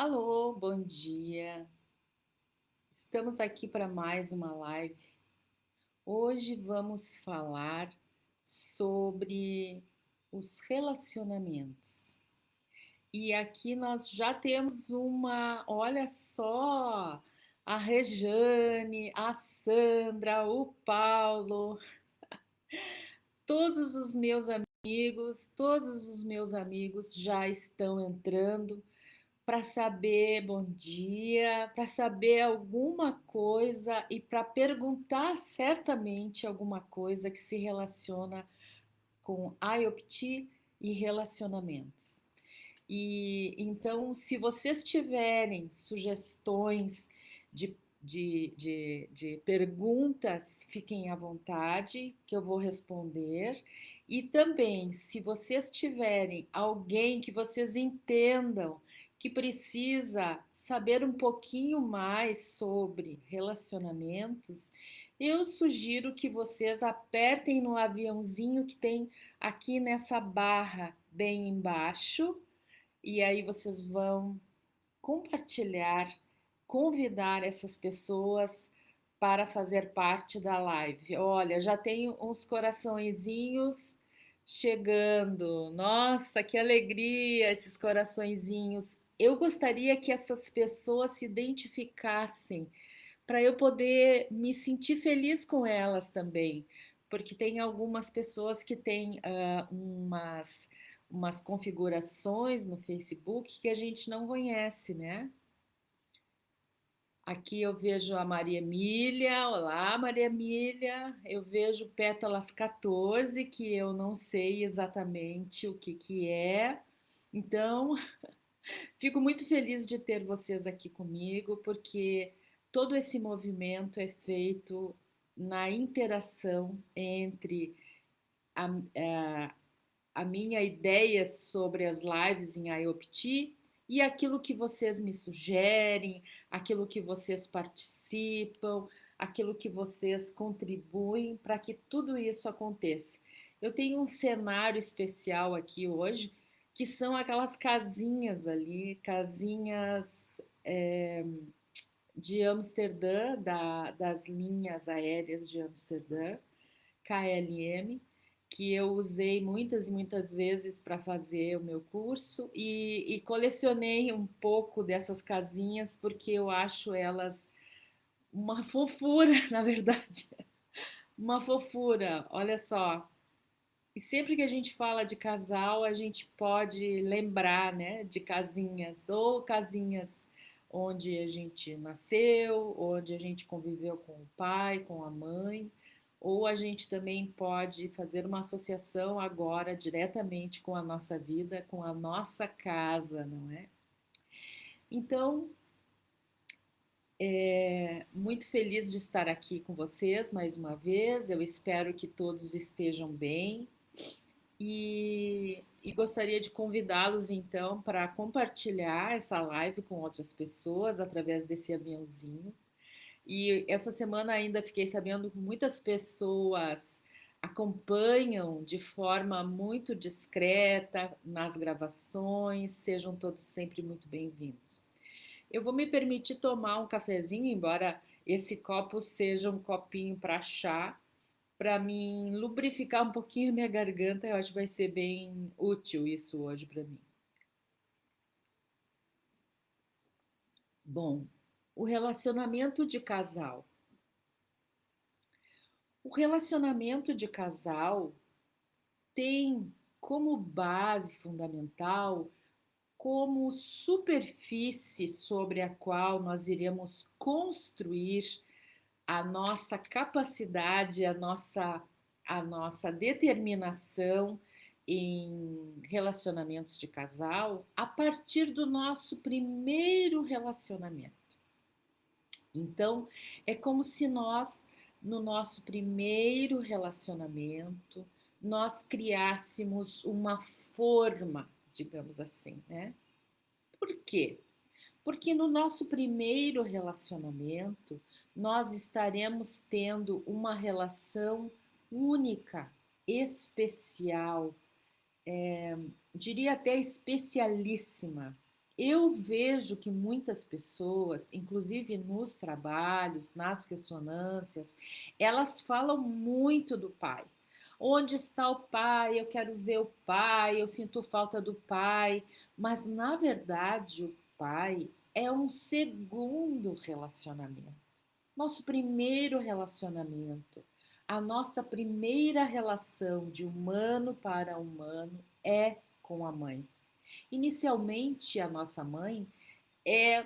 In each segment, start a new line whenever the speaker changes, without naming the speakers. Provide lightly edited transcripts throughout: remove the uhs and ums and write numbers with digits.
Alô, bom dia. Estamos aqui para mais uma live. Hoje vamos falar sobre os relacionamentos. E aqui nós já temos olha só, a Rejane, a Sandra, o Paulo, todos os meus amigos já estão entrando para saber bom dia, para saber alguma coisa e para perguntar certamente alguma coisa que se relaciona com IoT e relacionamentos. E então, se vocês tiverem sugestões de perguntas, fiquem à vontade, que eu vou responder. E também, se vocês tiverem alguém que vocês entendam que precisa saber um pouquinho mais sobre relacionamentos, eu sugiro que vocês apertem no aviãozinho que tem aqui nessa barra bem embaixo e aí vocês vão compartilhar, convidar essas pessoas para fazer parte da live. Olha, já tem uns coraçõezinhos chegando. Nossa, que alegria esses coraçõezinhos. Eu gostaria que essas pessoas se identificassem para eu poder me sentir feliz com elas também, porque tem algumas pessoas que têm umas configurações no Facebook que a gente não conhece, né? Aqui eu vejo a Maria Emília, olá Maria Emília, eu vejo Pétalas 14, que eu não sei exatamente o que é, então fico muito feliz de ter vocês aqui comigo, porque todo esse movimento é feito na interação entre a, a minha ideia sobre as lives em IoT e aquilo que vocês me sugerem, aquilo que vocês participam, aquilo que vocês contribuem para que tudo isso aconteça. Eu tenho um cenário especial aqui hoje, que são aquelas casinhas ali, casinhas é, de Amsterdã, das linhas aéreas de Amsterdã, KLM, que eu usei muitas e muitas vezes para fazer o meu curso e colecionei um pouco dessas casinhas porque eu acho elas uma fofura, na verdade, uma fofura. Olha só. E sempre que a gente fala de casal, a gente pode lembrar, né, de casinhas ou casinhas onde a gente nasceu, onde a gente conviveu com o pai, com a mãe, ou a gente também pode fazer uma associação agora diretamente com a nossa vida, com a nossa casa, não é? Então, muito feliz de estar aqui com vocês mais uma vez. Eu espero que todos estejam bem. E gostaria de convidá-los então para compartilhar essa live com outras pessoas através desse aviãozinho. E essa semana ainda fiquei sabendo que muitas pessoas acompanham de forma muito discreta nas gravações. Sejam todos sempre muito bem-vindos. Eu vou me permitir tomar um cafezinho, embora esse copo seja um copinho para chá, para mim lubrificar um pouquinho a minha garganta. Eu acho que vai ser bem útil isso hoje para mim. Bom, o relacionamento de casal. O relacionamento de casal tem como base fundamental, como superfície sobre a qual nós iremos construir a nossa capacidade, a nossa determinação em relacionamentos de casal a partir do nosso primeiro relacionamento. Então, é como se nós, no nosso primeiro relacionamento, nós criássemos uma forma, digamos assim, né? Por quê? Porque no nosso primeiro relacionamento, nós estaremos tendo uma relação única, especial, diria até especialíssima. Eu vejo que muitas pessoas, inclusive nos trabalhos, nas ressonâncias, elas falam muito do pai. Onde está o pai? Eu quero ver o pai, eu sinto falta do pai. Mas, na verdade, o pai é um segundo relacionamento. Nosso primeiro relacionamento, a nossa primeira relação de humano para humano é com a mãe. Inicialmente, a nossa mãe é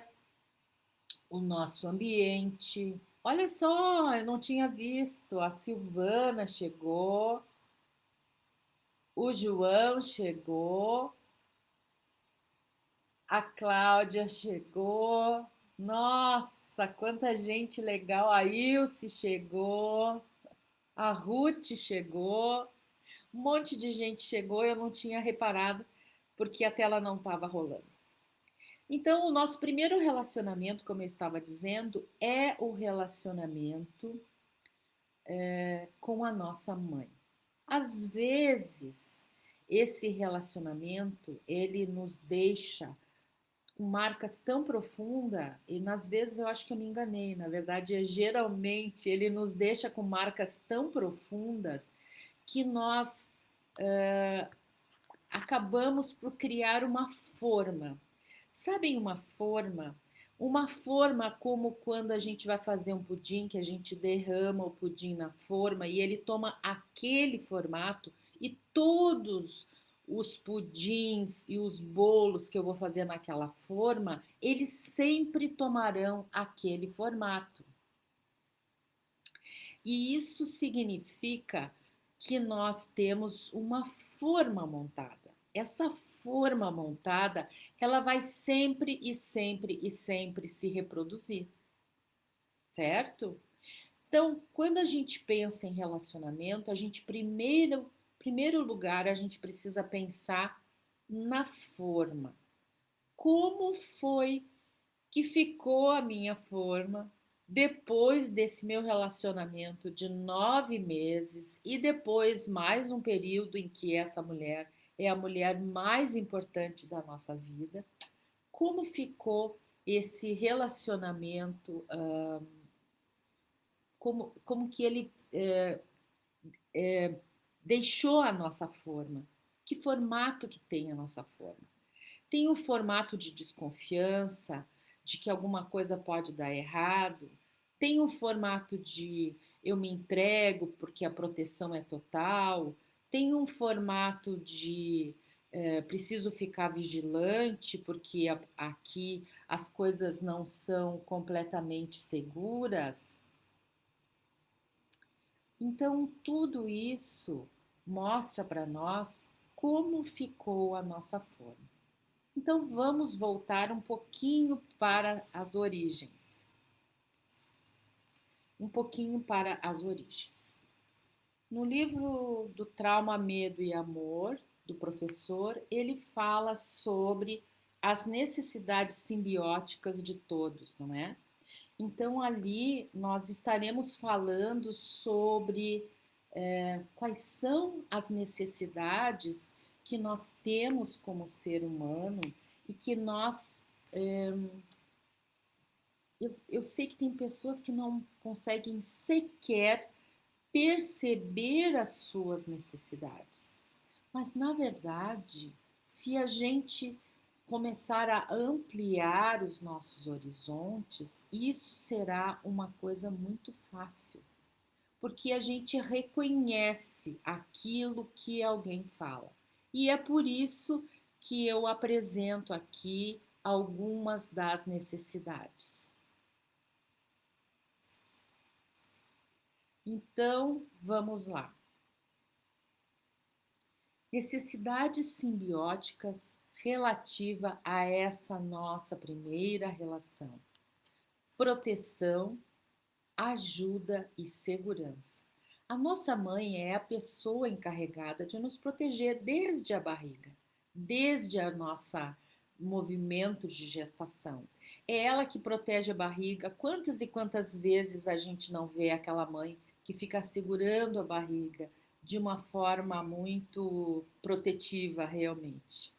o nosso ambiente. Olha só, eu não tinha visto. A Silvana chegou, o João chegou, a Cláudia chegou. Nossa, quanta gente legal! A Ilse chegou, a Ruth chegou, um monte de gente chegou. Eu não tinha reparado porque a tela não estava rolando. Então, o nosso primeiro relacionamento, como eu estava dizendo, é o relacionamento com a nossa mãe. Às vezes, esse relacionamento, ele nos deixa com marcas tão profundas, e nas vezes eu acho que eu me enganei, na verdade, geralmente ele nos deixa com marcas tão profundas que nós acabamos por criar uma forma. Sabem uma forma? Uma forma como quando a gente vai fazer um pudim, que a gente derrama o pudim na forma e ele toma aquele formato, e todos os pudins e os bolos que eu vou fazer naquela forma, eles sempre tomarão aquele formato. E isso significa que nós temos uma forma montada. Essa forma montada, ela vai sempre e sempre e sempre se reproduzir, certo? Então, quando a gente pensa em relacionamento, a gente primeiro lugar, a gente precisa pensar na forma. Como foi que ficou a minha forma depois desse meu relacionamento de 9 meses e depois mais um período em que essa mulher é a mulher mais importante da nossa vida? Como ficou esse relacionamento? Como que ele deixou a nossa forma? Que formato que tem a nossa forma? Tem o formato de desconfiança, de que alguma coisa pode dar errado. Tem o formato de eu me entrego porque a proteção é total. Tem um formato de preciso ficar vigilante porque aqui as coisas não são completamente seguras. Então, tudo isso mostra para nós como ficou a nossa forma. Então vamos voltar um pouquinho para as origens. Um pouquinho para as origens. No livro do Trauma, Medo e Amor, do professor, ele fala sobre as necessidades simbióticas de todos, não é? Então ali nós estaremos falando sobre quais são as necessidades que nós temos como ser humano e que nós. Eu sei que tem pessoas que não conseguem sequer perceber as suas necessidades, mas na verdade, se a gente começar a ampliar os nossos horizontes, isso será uma coisa muito fácil, porque a gente reconhece aquilo que alguém fala. E é por isso que eu apresento aqui algumas das necessidades. Então, vamos lá. Necessidades simbióticas relativa a essa nossa primeira relação: proteção, ajuda e segurança. A nossa mãe é a pessoa encarregada de nos proteger desde a barriga, desde a nossa movimento de gestação. É ela que protege a barriga. Quantas e quantas vezes a gente não vê aquela mãe que fica segurando a barriga de uma forma muito protetiva, realmente?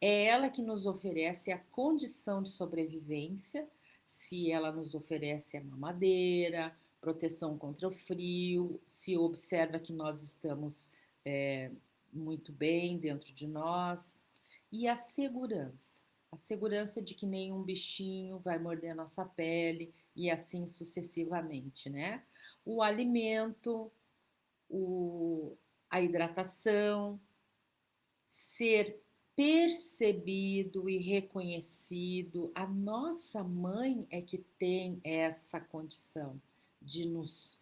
É ela que nos oferece a condição de sobrevivência, se ela nos oferece a mamadeira, proteção contra o frio, se observa que nós estamos é, muito bem dentro de nós, e a segurança de que nenhum bichinho vai morder a nossa pele e assim sucessivamente, né? O alimento, o, a hidratação, ser percebido e reconhecido. A nossa mãe é que tem essa condição de nos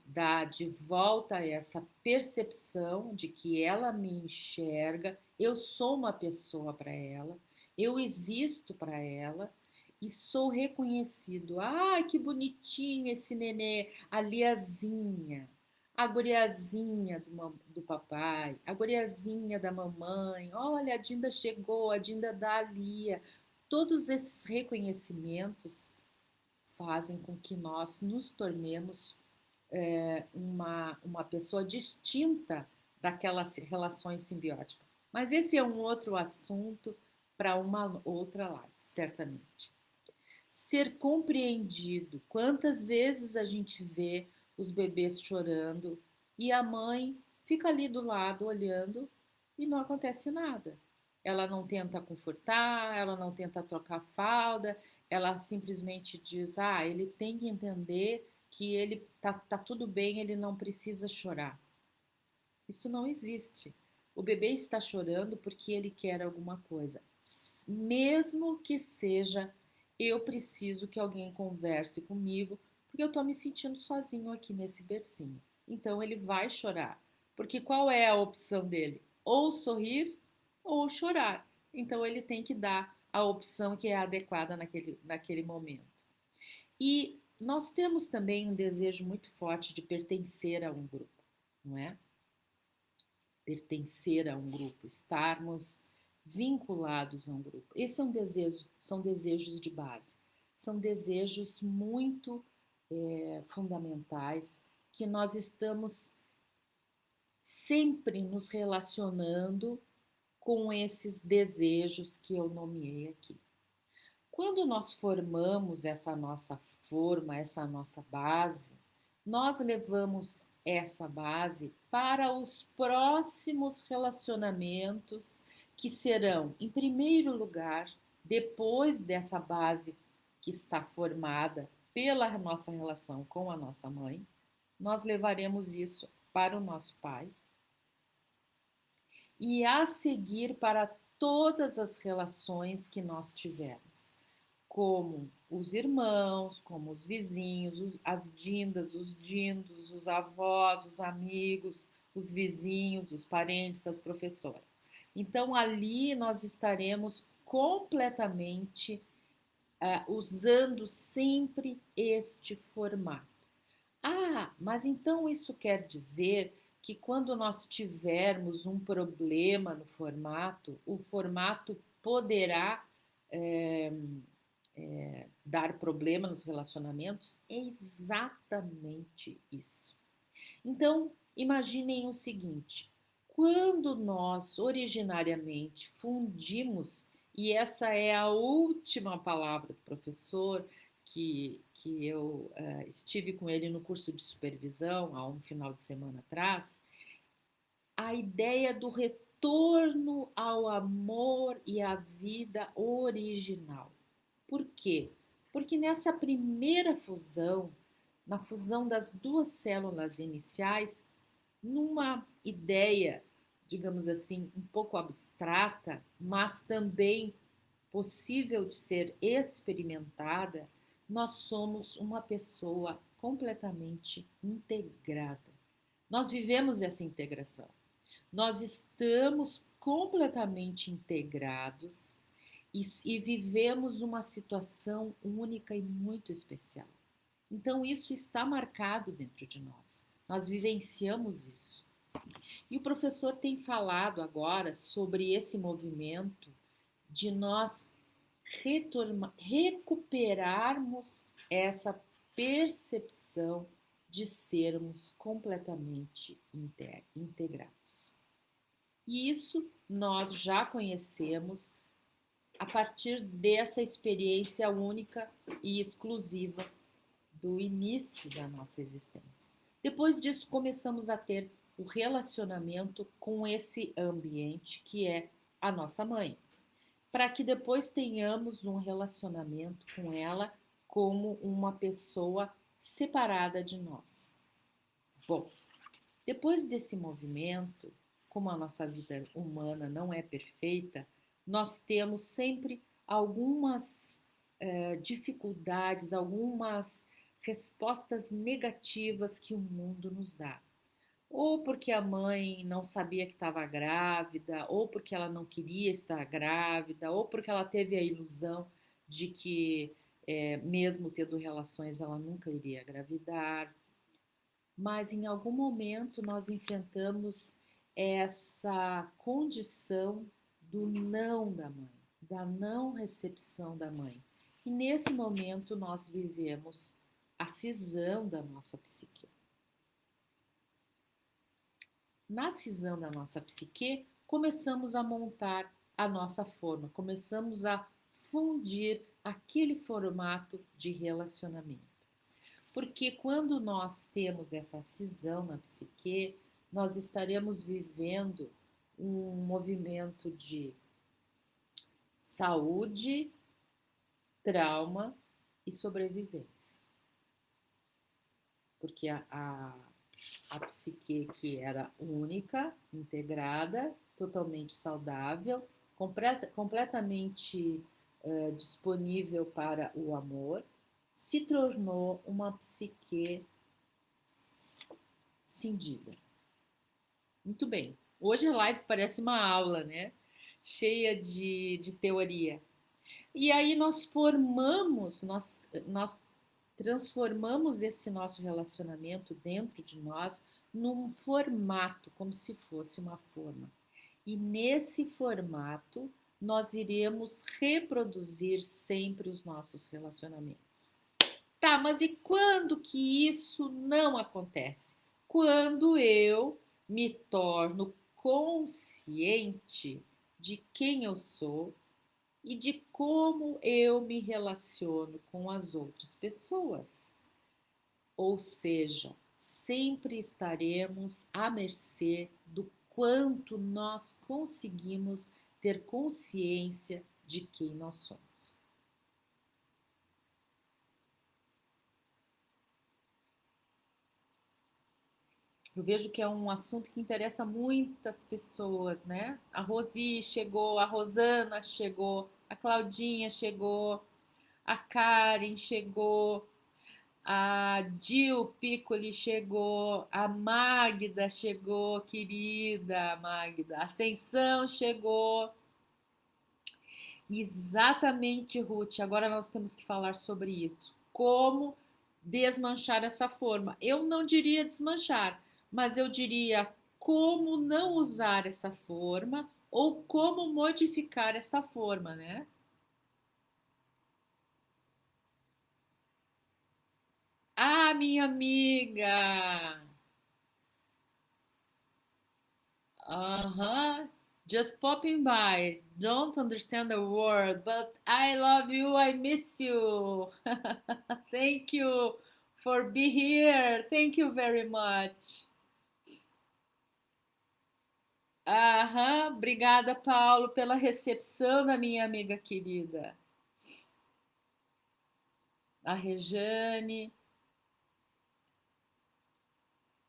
dar de volta essa percepção de que ela me enxerga, eu sou uma pessoa para ela, eu existo para ela e sou reconhecido. Ai, que bonitinho esse nenê, a Liazinha, a guriazinha do papai, a guriazinha da mamãe, olha, a Dinda chegou, a Dinda da Lia. Todos esses reconhecimentos fazem com que nós nos tornemos uma pessoa distinta daquelas relações simbióticas. Mas esse é um outro assunto para uma outra live, certamente. Ser compreendido. Quantas vezes a gente vê os bebês chorando e a mãe fica ali do lado olhando e não acontece nada. Ela não tenta confortar, ela não tenta trocar fralda, ela simplesmente diz: ah, ele tem que entender que ele tá tudo bem, ele não precisa chorar. Isso não existe. O bebê está chorando porque ele quer alguma coisa, mesmo que seja eu preciso que alguém converse comigo porque eu estou me sentindo sozinho aqui nesse bercinho. Então ele vai chorar, porque qual é a opção dele? Ou sorrir ou chorar. Então ele tem que dar a opção que é adequada naquele momento. E nós temos também um desejo muito forte de pertencer a um grupo, não é? Pertencer a um grupo, estarmos vinculados a um grupo. Esse é um desejo, são desejos de base, são desejos muito fundamentais que nós estamos sempre nos relacionando com esses desejos que eu nomeei aqui. Quando nós formamos essa nossa forma, essa nossa base, nós levamos essa base para os próximos relacionamentos que serão, em primeiro lugar, depois dessa base que está formada pela nossa relação com a nossa mãe, nós levaremos isso para o nosso pai e a seguir para todas as relações que nós tivermos, como os irmãos, como os vizinhos, as dindas, os dindos, os avós, os amigos, os vizinhos, os parentes, as professoras. Então, ali nós estaremos completamente usando sempre este formato. Ah, mas então isso quer dizer que quando nós tivermos um problema no formato, o formato poderá é, dar problema nos relacionamentos? É exatamente isso. Então, imaginem o seguinte: quando nós originariamente fundimos, e essa é a última palavra do professor, que eu estive com ele no curso de supervisão há um final de semana atrás, a ideia do retorno ao amor e à vida original. Por quê? Porque nessa primeira fusão, na fusão das duas células iniciais, numa ideia, digamos assim, um pouco abstrata, mas também possível de ser experimentada, nós somos uma pessoa completamente integrada. Nós vivemos essa integração. Nós estamos completamente integrados e vivemos uma situação única e muito especial. Então, isso está marcado dentro de nós. Nós vivenciamos isso. E o professor tem falado agora sobre esse movimento de nós recuperarmos essa percepção de sermos completamente integrados. E isso nós já conhecemos a partir dessa experiência única e exclusiva do início da nossa existência. Depois disso, começamos a ter o relacionamento com esse ambiente que é a nossa mãe, para que depois tenhamos um relacionamento com ela como uma pessoa separada de nós. Bom, depois desse movimento, como a nossa vida humana não é perfeita, nós temos sempre algumas dificuldades, algumas respostas negativas que o mundo nos dá. Ou porque a mãe não sabia que estava grávida, ou porque ela não queria estar grávida, ou porque ela teve a ilusão de que, mesmo tendo relações, ela nunca iria engravidar. Mas em algum momento nós enfrentamos essa condição do não da mãe, da não recepção da mãe. E nesse momento nós vivemos a cisão da nossa psique. Na cisão da nossa psique, começamos a montar a nossa forma, começamos a fundir aquele formato de relacionamento. Porque quando nós temos essa cisão na psique, nós estaremos vivendo um movimento de saúde, trauma e sobrevivência. Porque a psique que era única, integrada, totalmente saudável, completamente disponível para o amor, se tornou uma psique cindida. Muito bem. Hoje a live parece uma aula, né? Cheia de teoria. E aí nós transformamos esse nosso relacionamento dentro de nós num formato, como se fosse uma forma. E nesse formato, nós iremos reproduzir sempre os nossos relacionamentos. Tá, mas e quando que isso não acontece? Quando eu me torno consciente de quem eu sou e de como eu me relaciono com as outras pessoas. Ou seja, sempre estaremos à mercê do quanto nós conseguimos ter consciência de quem nós somos. Eu vejo que é um assunto que interessa muitas pessoas, né? A Rosi chegou, a Rosana chegou, a Claudinha chegou, a Karen chegou, a Dil Piccoli chegou, a Magda chegou, querida Magda, a Ascensão chegou. Exatamente, Ruth. Agora nós temos que falar sobre isso. Como desmanchar essa forma? Eu não diria desmanchar, mas eu diria como não usar essa forma ou como modificar essa forma, né? Ah, minha amiga! Uh-huh. Just popping by. Don't understand a word, but I love you. I miss you. Thank you for being here. Thank you very much. Aham, obrigada, Paulo, pela recepção da minha amiga querida. A Rejane,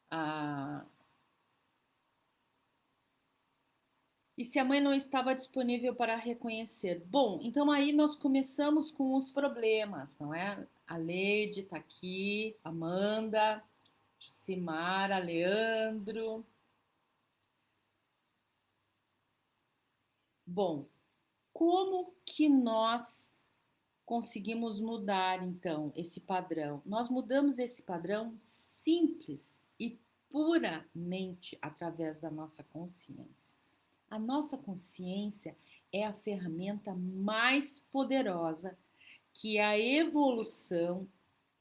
a... E se a mãe não estava disponível para reconhecer? Bom, então aí nós começamos com os problemas, não é? A Leide está aqui, Amanda, Jucimara, Leandro. Bom, como que nós conseguimos mudar então esse padrão? Nós mudamos esse padrão simples e puramente através da nossa consciência. A nossa consciência é a ferramenta mais poderosa que a evolução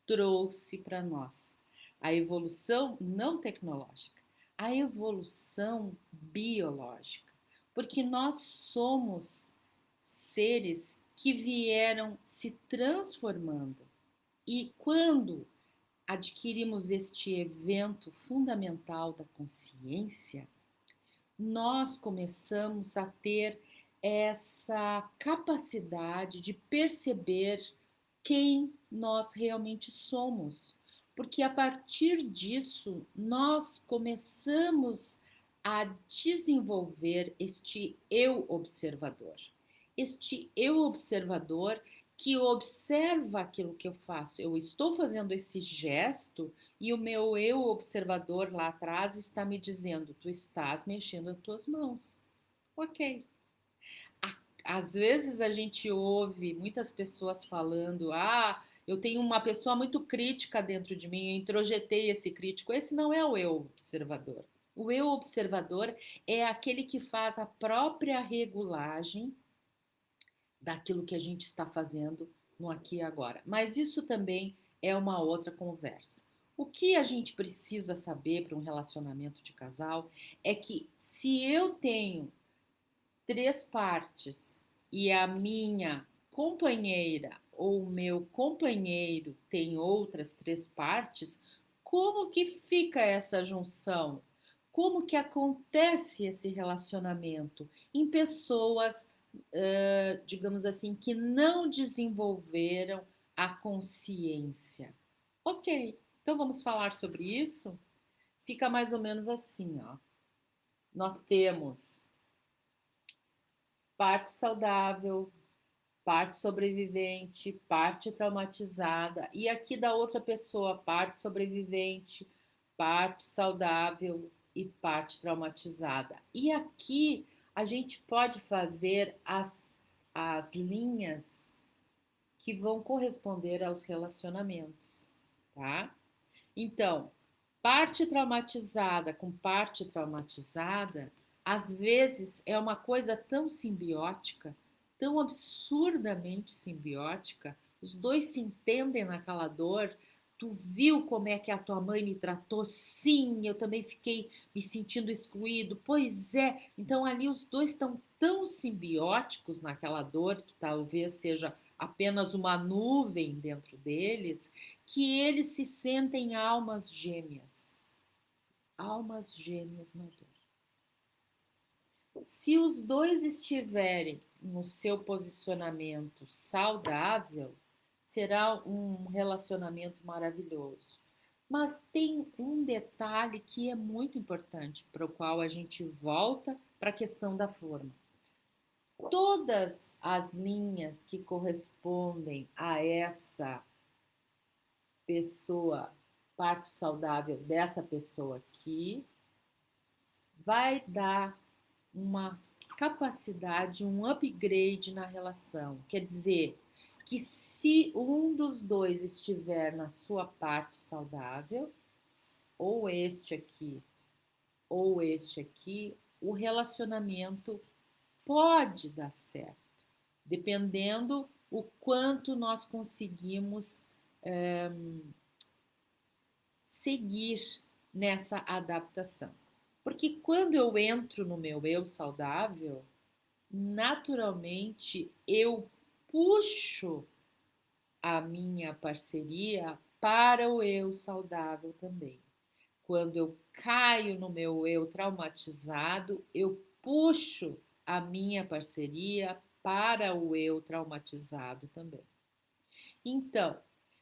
trouxe para nós. A evolução não tecnológica, a evolução biológica. porque nós somos seres que vieram se transformando. E quando adquirimos este evento fundamental da consciência, nós começamos a ter essa capacidade de perceber quem nós realmente somos. Porque a partir disso, nós começamos a desenvolver este eu observador. Este eu observador que observa aquilo que eu faço. Eu estou fazendo esse gesto e o meu eu observador lá atrás está me dizendo: tu estás mexendo as tuas mãos. Ok. Às vezes a gente ouve muitas pessoas falando: ah, eu tenho uma pessoa muito crítica dentro de mim, eu introjetei esse crítico. Esse não é o eu observador. O eu observador é aquele que faz a própria regulagem daquilo que a gente está fazendo no aqui e agora. Mas isso também é uma outra conversa. O que a gente precisa saber para um relacionamento de casal é que se eu tenho três partes e a minha companheira ou o meu companheiro tem outras três partes, como que fica essa junção? Como que acontece esse relacionamento em pessoas, digamos assim, que não desenvolveram a consciência? Ok, então vamos falar sobre isso? Fica mais ou menos assim, ó. Nós temos parte saudável, parte sobrevivente, parte traumatizada, e aqui da outra pessoa, parte sobrevivente, parte saudável e parte traumatizada. E aqui a gente pode fazer as linhas que vão corresponder aos relacionamentos, tá? Então, parte traumatizada com parte traumatizada, às vezes é uma coisa tão simbiótica, tão absurdamente simbiótica, os dois se entendem naquela dor. Tu viu como é que a tua mãe me tratou? Sim, eu também fiquei me sentindo excluído. Pois é, então ali os dois estão tão simbióticos naquela dor, que talvez seja apenas uma nuvem dentro deles, que eles se sentem almas gêmeas na dor. Se os dois estiverem no seu posicionamento saudável, será um relacionamento maravilhoso. Mas tem um detalhe que é muito importante, para o qual a gente volta para a questão da forma. Todas as linhas que correspondem a essa pessoa, parte saudável dessa pessoa aqui, vai dar uma capacidade, um upgrade na relação. Quer dizer, que se um dos dois estiver na sua parte saudável, ou este aqui, o relacionamento pode dar certo, dependendo o quanto nós conseguimos seguir nessa adaptação. Porque quando eu entro no meu eu saudável, naturalmente eu puxo a minha parceria para o eu saudável também. Quando eu caio no meu eu traumatizado, eu puxo a minha parceria para o eu traumatizado também. Então,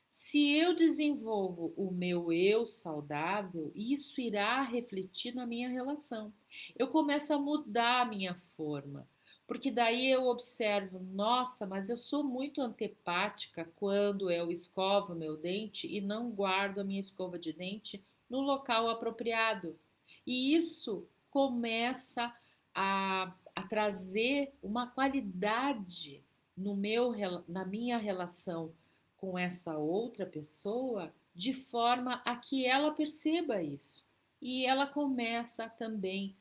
se eu desenvolvo o meu eu saudável, isso irá refletir na minha relação. Eu começo a mudar a minha forma, porque daí eu observo, nossa, mas eu sou muito antipática quando eu escovo meu dente e não guardo a minha escova de dente no local apropriado. E isso começa a trazer uma qualidade na minha relação com essa outra pessoa, de forma a que ela perceba isso. E ela começa também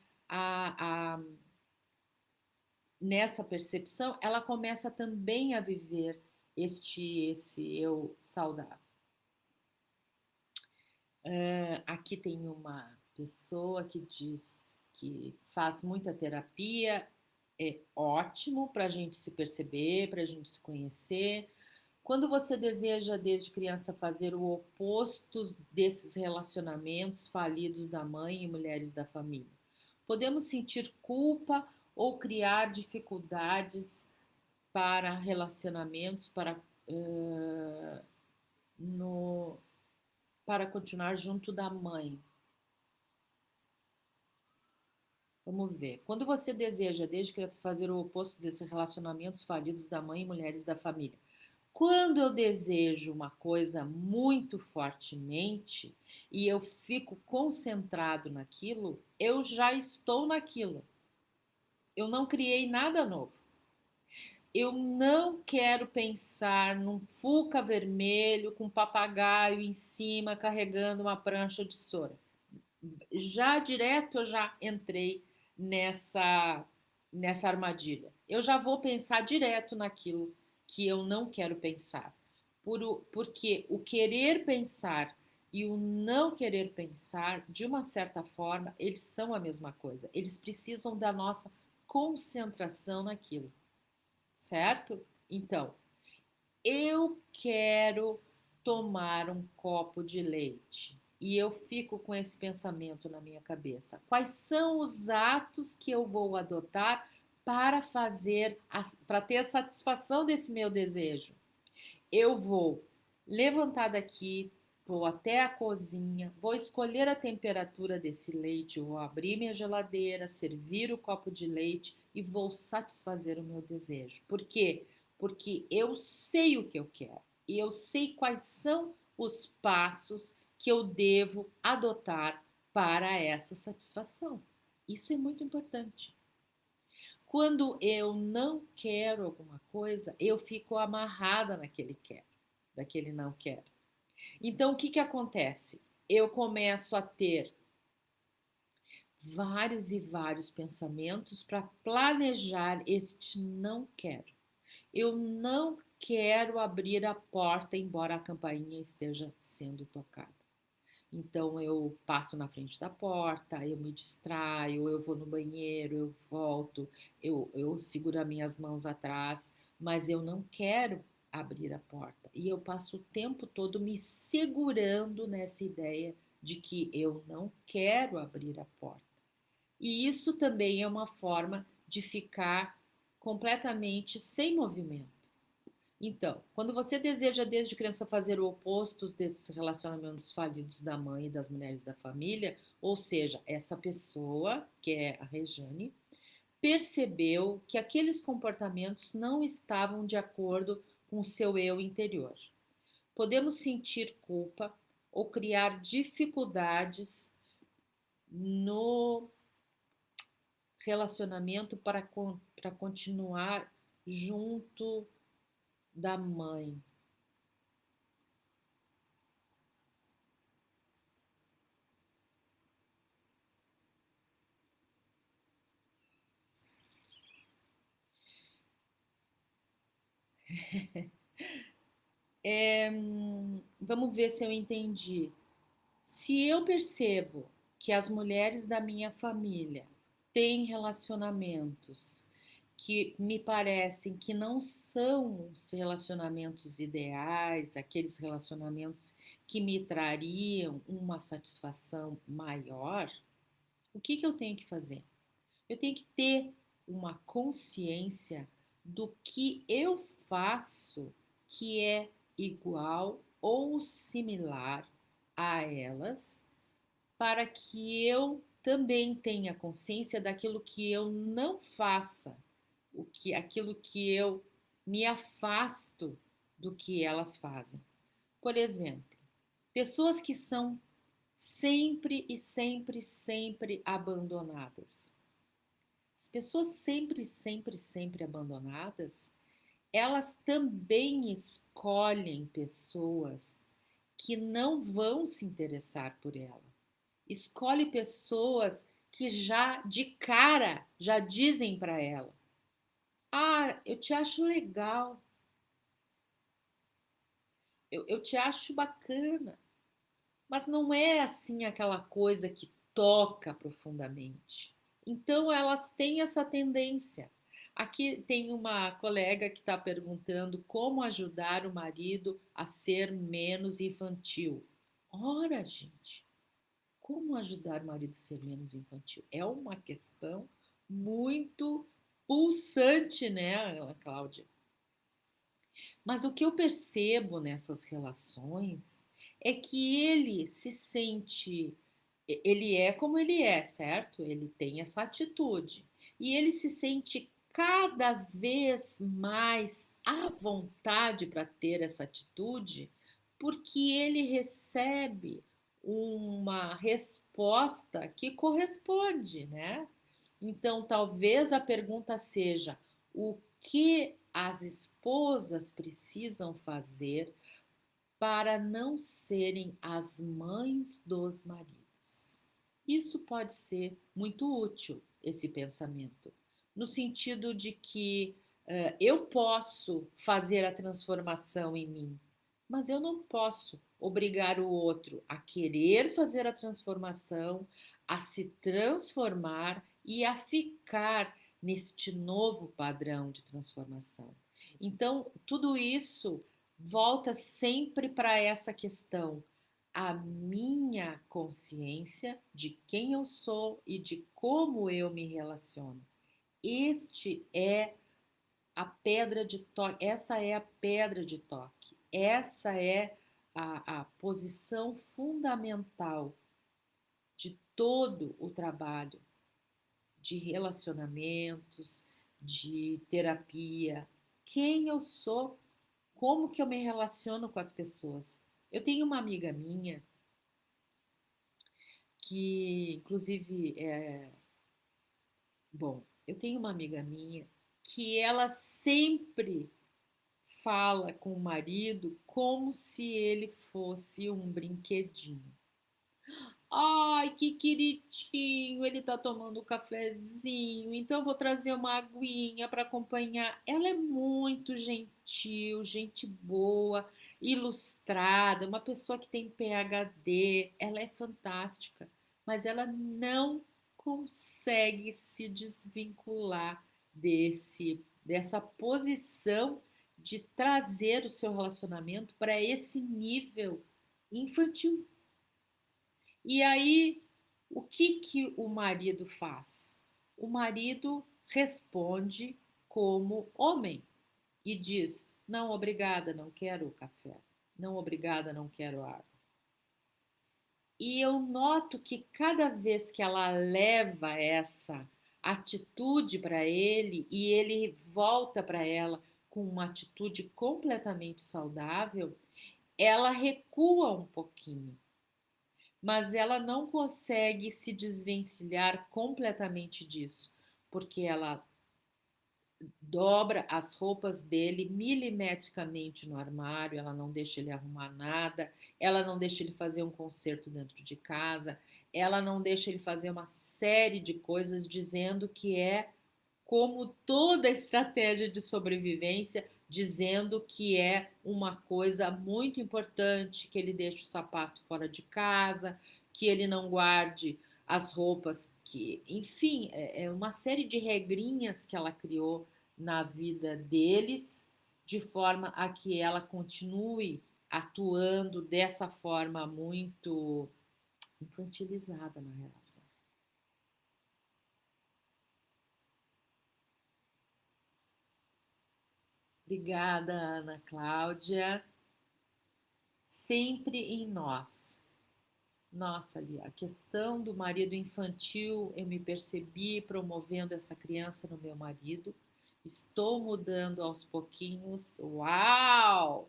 nessa percepção, ela começa também a viver esse eu saudável. Aqui tem uma pessoa que diz que faz muita terapia É ótimo para a gente se perceber, para a gente se conhecer. Quando você deseja, desde criança, fazer o oposto desses relacionamentos falidos da mãe e mulheres da família, podemos sentir culpa ou criar dificuldades para relacionamentos, no, para continuar junto da mãe. Vamos ver. Quando você deseja, desde criança, fazer o oposto desses relacionamentos falidos da mãe e mulheres da família. Quando eu desejo uma coisa muito fortemente e eu fico concentrado naquilo, eu já estou naquilo. Eu não criei nada novo. Eu não quero pensar num Fuca vermelho com um papagaio em cima carregando uma prancha de sora. Já direto eu já entrei nessa armadilha. Eu já vou pensar direto naquilo que eu não quero pensar. Porque o querer pensar e o não querer pensar, de uma certa forma, eles são a mesma coisa. Eles precisam da nossa concentração naquilo, certo? Então, eu quero tomar um copo de leite e eu fico com esse pensamento na minha cabeça. Quais são os atos que eu vou adotar para para ter a satisfação desse meu desejo? Eu vou levantar daqui, vou até a cozinha, vou escolher a temperatura desse leite, vou abrir minha geladeira, servir o copo de leite e vou satisfazer o meu desejo. Por quê? Porque eu sei o que eu quero e eu sei quais são os passos que eu devo adotar para essa satisfação. Isso é muito importante. Quando eu não quero alguma coisa, eu fico amarrada naquele quero, daquele não quero. Então, o que que acontece? Eu começo a ter vários e vários pensamentos para planejar este não quero. Eu não quero abrir a porta, embora a campainha esteja sendo tocada. Então eu passo na frente da porta, eu me distraio, eu vou no banheiro, eu volto, eu seguro as minhas mãos atrás, mas eu não quero abrir a porta. E eu passo o tempo todo me segurando nessa ideia de que eu não quero abrir a porta. E isso também é uma forma de ficar completamente sem movimento. Então, quando você deseja desde criança fazer o oposto desses relacionamentos falidos da mãe e das mulheres da família, ou seja, essa pessoa, que é a Rejane, percebeu que aqueles comportamentos não estavam de acordo com o seu eu interior. Podemos sentir culpa ou criar dificuldades no relacionamento para continuar junto da mãe. Vamos ver se eu entendi. Se eu percebo que as mulheres da minha família têm relacionamentos que me parecem que não são os relacionamentos ideais, aqueles relacionamentos que me trariam uma satisfação maior, o que que eu tenho que fazer? Eu tenho que ter uma consciência do que eu faço que é igual ou similar a elas, para que eu também tenha consciência daquilo que eu não faça, aquilo que eu me afasto do que elas fazem. Por exemplo, pessoas que são sempre e sempre, sempre abandonadas. As pessoas sempre, sempre, sempre abandonadas, elas também escolhem pessoas que não vão se interessar por ela. Escolhe pessoas que já de cara já dizem para ela: "Ah, eu te acho legal, eu te acho bacana", mas não é assim aquela coisa que toca profundamente. Então elas têm essa tendência. Aqui tem uma colega que está perguntando como ajudar o marido a ser menos infantil. Ora, gente, como ajudar o marido a ser menos infantil? É uma questão muito pulsante, né, Cláudia? Mas o que eu percebo nessas relações é que ele se sente, ele é como ele é, certo? Ele tem essa atitude. E ele se sente cada vez mais à vontade para ter essa atitude, porque ele recebe uma resposta que corresponde, né? Então, talvez a pergunta seja: o que as esposas precisam fazer para não serem as mães dos maridos? Isso pode ser muito útil, esse pensamento, no sentido de que eu posso fazer a transformação em mim, mas eu não posso obrigar o outro a querer fazer a transformação, a se transformar e a ficar neste novo padrão de transformação. Então, tudo isso volta sempre para essa questão. A minha consciência de quem eu sou e de como eu me relaciono. Este é a pedra de toque, essa é a pedra de toque, essa é a posição fundamental de todo o trabalho de relacionamentos, de terapia. Quem eu sou, como que eu me relaciono com as pessoas. Eu tenho uma amiga minha que, inclusive, bom, eu tenho uma amiga minha que ela sempre fala com o marido como se ele fosse um brinquedinho. Ai, que queridinho, ele tá tomando um cafezinho, então vou trazer uma aguinha para acompanhar. Ela é muito gentil, gente boa, ilustrada, uma pessoa que tem PhD, ela é fantástica, mas ela não consegue se desvincular dessa posição de trazer o seu relacionamento para esse nível infantil. E aí, o que que o marido faz? O marido responde como homem e diz: não, obrigada, não quero café. Não, obrigada, não quero água. E eu noto que cada vez que ela leva essa atitude para ele e ele volta para ela com uma atitude completamente saudável, ela recua um pouquinho, mas ela não consegue se desvencilhar completamente disso, porque ela dobra as roupas dele milimetricamente no armário, ela não deixa ele arrumar nada, ela não deixa ele fazer um concerto dentro de casa, ela não deixa ele fazer uma série de coisas, dizendo que é como toda estratégia de sobrevivência, dizendo que é uma coisa muito importante que ele deixe o sapato fora de casa, que ele não guarde as roupas, que, enfim, é uma série de regrinhas que ela criou na vida deles, de forma a que ela continue atuando dessa forma muito infantilizada na relação. Obrigada, Ana Cláudia. Sempre em nós. Nossa, ali, a questão do marido infantil, eu me percebi promovendo essa criança no meu marido. Estou mudando aos pouquinhos. Uau!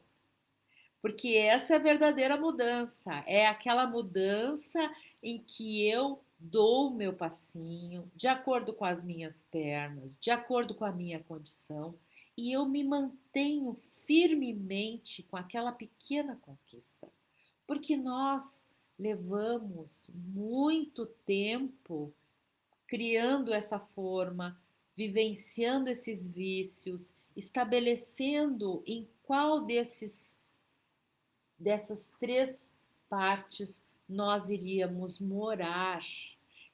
Porque essa é a verdadeira mudança. É aquela mudança em que eu dou o meu passinho, de acordo com as minhas pernas, de acordo com a minha condição, e eu me mantenho firmemente com aquela pequena conquista. Porque nós levamos muito tempo criando essa forma, vivenciando esses vícios, estabelecendo em qual dessas três partes nós iríamos morar.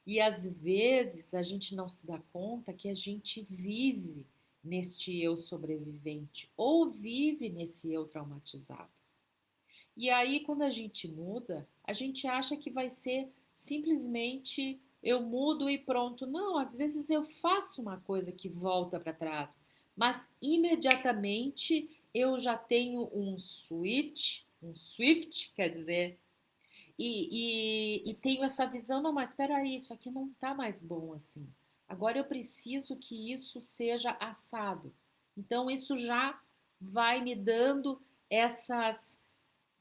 E às vezes a gente não se dá conta que a gente vive neste eu sobrevivente ou vive nesse eu traumatizado. E aí, quando a gente muda, a gente acha que vai ser simplesmente eu mudo e pronto. Não, às vezes eu faço uma coisa que volta para trás, mas imediatamente eu já tenho um swift, quer dizer, e tenho essa visão, não, mas espera aí, isso aqui não está mais bom assim. Agora eu preciso que isso seja assado. Então isso já vai me dando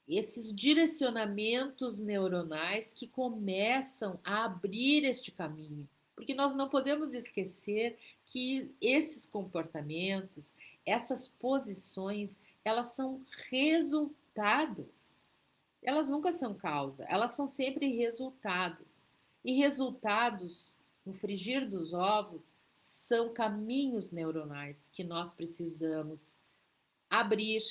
esses direcionamentos neuronais que começam a abrir este caminho. Porque nós não podemos esquecer que esses comportamentos, essas posições, elas são resultados. Elas nunca são causa, elas são sempre resultados. E resultados, no frigir dos ovos, são caminhos neuronais que nós precisamos abrir,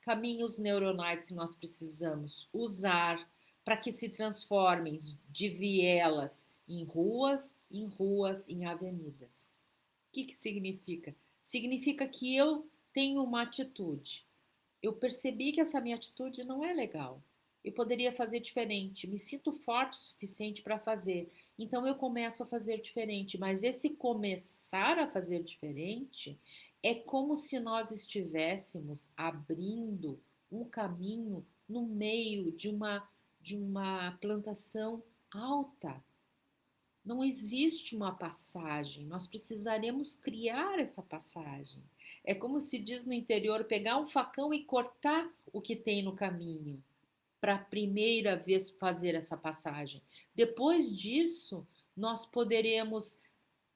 caminhos neuronais que nós precisamos usar para que se transformem de vielas em ruas, em avenidas. O que significa? Significa que eu tenho uma atitude. Eu percebi que essa minha atitude não é legal. Eu poderia fazer diferente. Me sinto forte o suficiente para fazer. Então eu começo a fazer diferente. Mas esse começar a fazer diferente é como se nós estivéssemos abrindo um caminho no meio de uma plantação alta. Não existe uma passagem, nós precisaremos criar essa passagem. É como se diz no interior: pegar um facão e cortar o que tem no caminho, para a primeira vez fazer essa passagem. Depois disso, nós poderemos,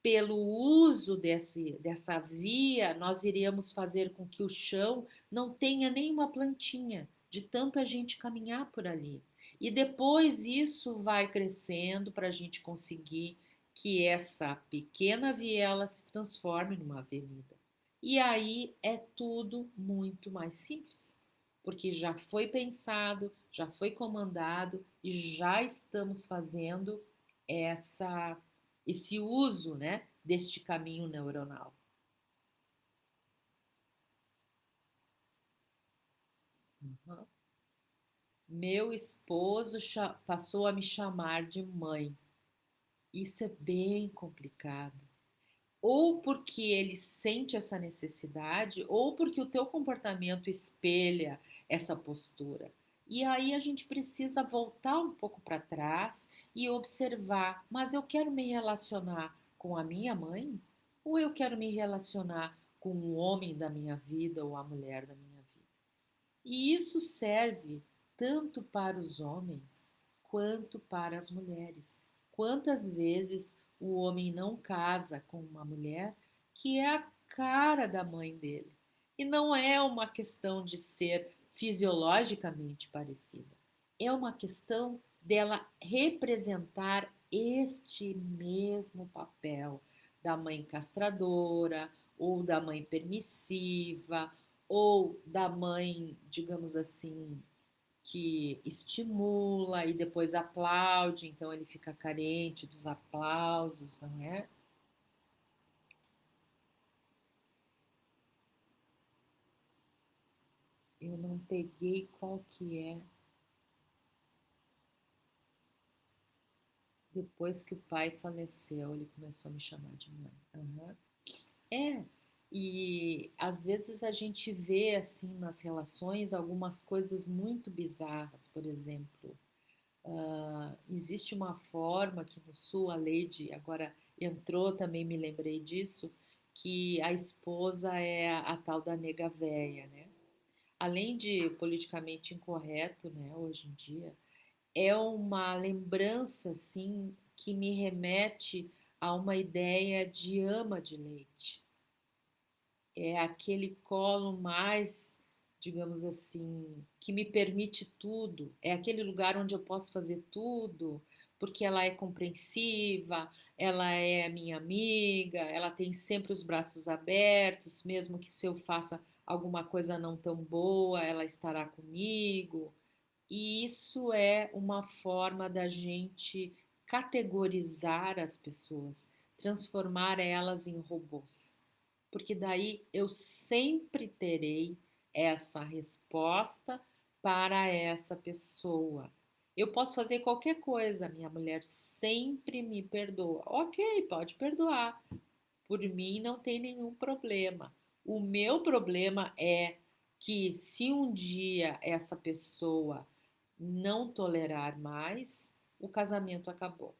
pelo uso dessa via, nós iremos fazer com que o chão não tenha nenhuma plantinha, de tanto a gente caminhar por ali. E depois isso vai crescendo para a gente conseguir que essa pequena viela se transforme numa avenida. E aí é tudo muito mais simples, porque já foi pensado, já foi comandado e já estamos fazendo essa esse uso, né, deste caminho neuronal. Uhum. Meu esposo passou a me chamar de mãe. Isso é bem complicado. Ou porque ele sente essa necessidade, ou porque o teu comportamento espelha essa postura. E aí a gente precisa voltar um pouco para trás e observar, mas eu quero me relacionar com a minha mãe ou eu quero me relacionar com o homem da minha vida ou a mulher da minha vida? E isso serve tanto para os homens quanto para as mulheres. Quantas vezes o homem não casa com uma mulher que é a cara da mãe dele? E não é uma questão de ser fisiologicamente parecida, é uma questão dela representar este mesmo papel da mãe castradora ou da mãe permissiva ou da mãe, digamos assim, que estimula e depois aplaude, então ele fica carente dos aplausos, não é? Eu não peguei qual que é depois que o pai faleceu, ele começou a me chamar de mãe. Uhum. É, e às vezes a gente vê assim nas relações algumas coisas muito bizarras, por exemplo. Existe uma forma que no Sul a lei de, agora entrou também, me lembrei disso, que a esposa é a tal da nega véia, né? Além de politicamente incorreto, né, hoje em dia, é uma lembrança, assim, que me remete a uma ideia de ama de leite. É aquele colo mais, digamos assim, que me permite tudo. É aquele lugar onde eu posso fazer tudo, porque ela é compreensiva, ela é minha amiga, ela tem sempre os braços abertos, mesmo que se eu faça alguma coisa não tão boa, ela estará comigo. E isso é uma forma da gente categorizar as pessoas, transformar elas em robôs, porque daí eu sempre terei essa resposta para essa pessoa. Eu posso fazer qualquer coisa, minha mulher sempre me perdoa. Ok, pode perdoar. Por mim não tem nenhum problema. O meu problema é que se um dia essa pessoa não tolerar mais, o casamento acabou.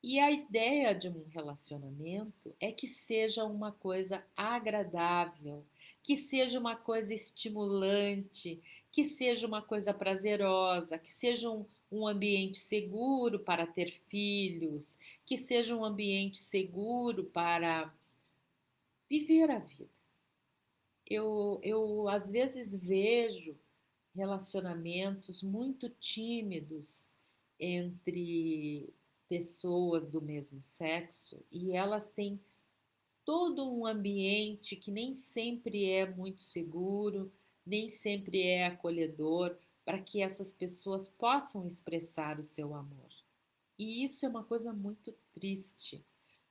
E a ideia de um relacionamento é que seja uma coisa agradável, que seja uma coisa estimulante, que seja uma coisa prazerosa, que seja um ambiente seguro para ter filhos, que seja um ambiente seguro para viver a vida. Eu às vezes vejo relacionamentos muito tímidos entre pessoas do mesmo sexo e elas têm todo um ambiente que nem sempre é muito seguro, nem sempre é acolhedor para que essas pessoas possam expressar o seu amor. E isso é uma coisa muito triste,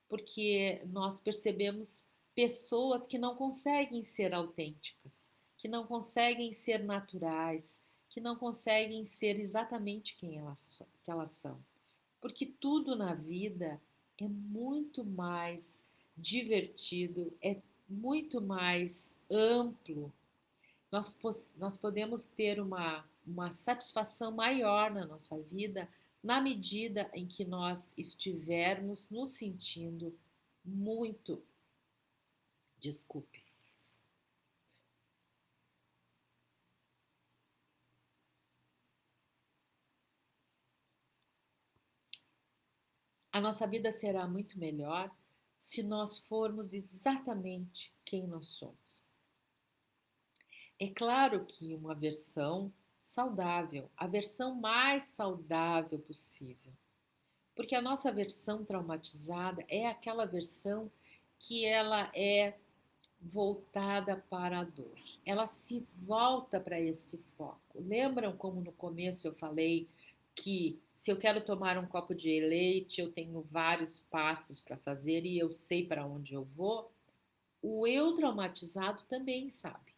porque nós percebemos pessoas que não conseguem ser autênticas, que não conseguem ser naturais, que não conseguem ser exatamente quem que elas são. Porque tudo na vida é muito mais divertido, é muito mais amplo. Nós podemos ter uma satisfação maior na nossa vida na medida em que nós estivermos nos sentindo muito, desculpe. A nossa vida será muito melhor se nós formos exatamente quem nós somos. É claro que uma versão saudável, a versão mais saudável possível. Porque a nossa versão traumatizada é aquela versão que ela é voltada para a dor. Ela se volta para esse foco. Lembram como no começo eu falei que se eu quero tomar um copo de leite, eu tenho vários passos para fazer e eu sei para onde eu vou? O eu traumatizado também sabe.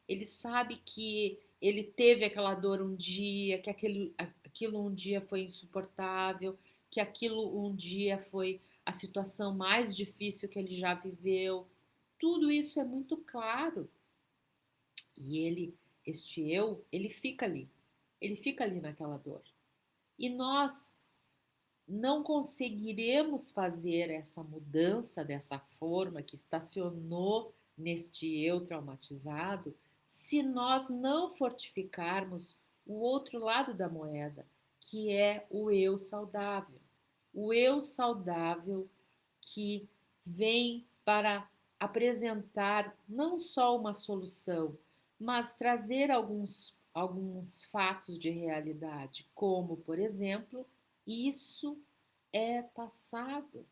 Ele sabe que ele teve aquela dor um dia, que aquilo um dia foi insuportável, que aquilo um dia foi a situação mais difícil que ele já viveu. Tudo isso é muito claro. E ele fica ali naquela dor. E nós não conseguiremos fazer essa mudança dessa forma que estacionou neste eu traumatizado se nós não fortificarmos o outro lado da moeda, que é o eu saudável. O eu saudável que vem para apresentar não só uma solução, mas trazer alguns fatos de realidade, como, por exemplo, isso é passado.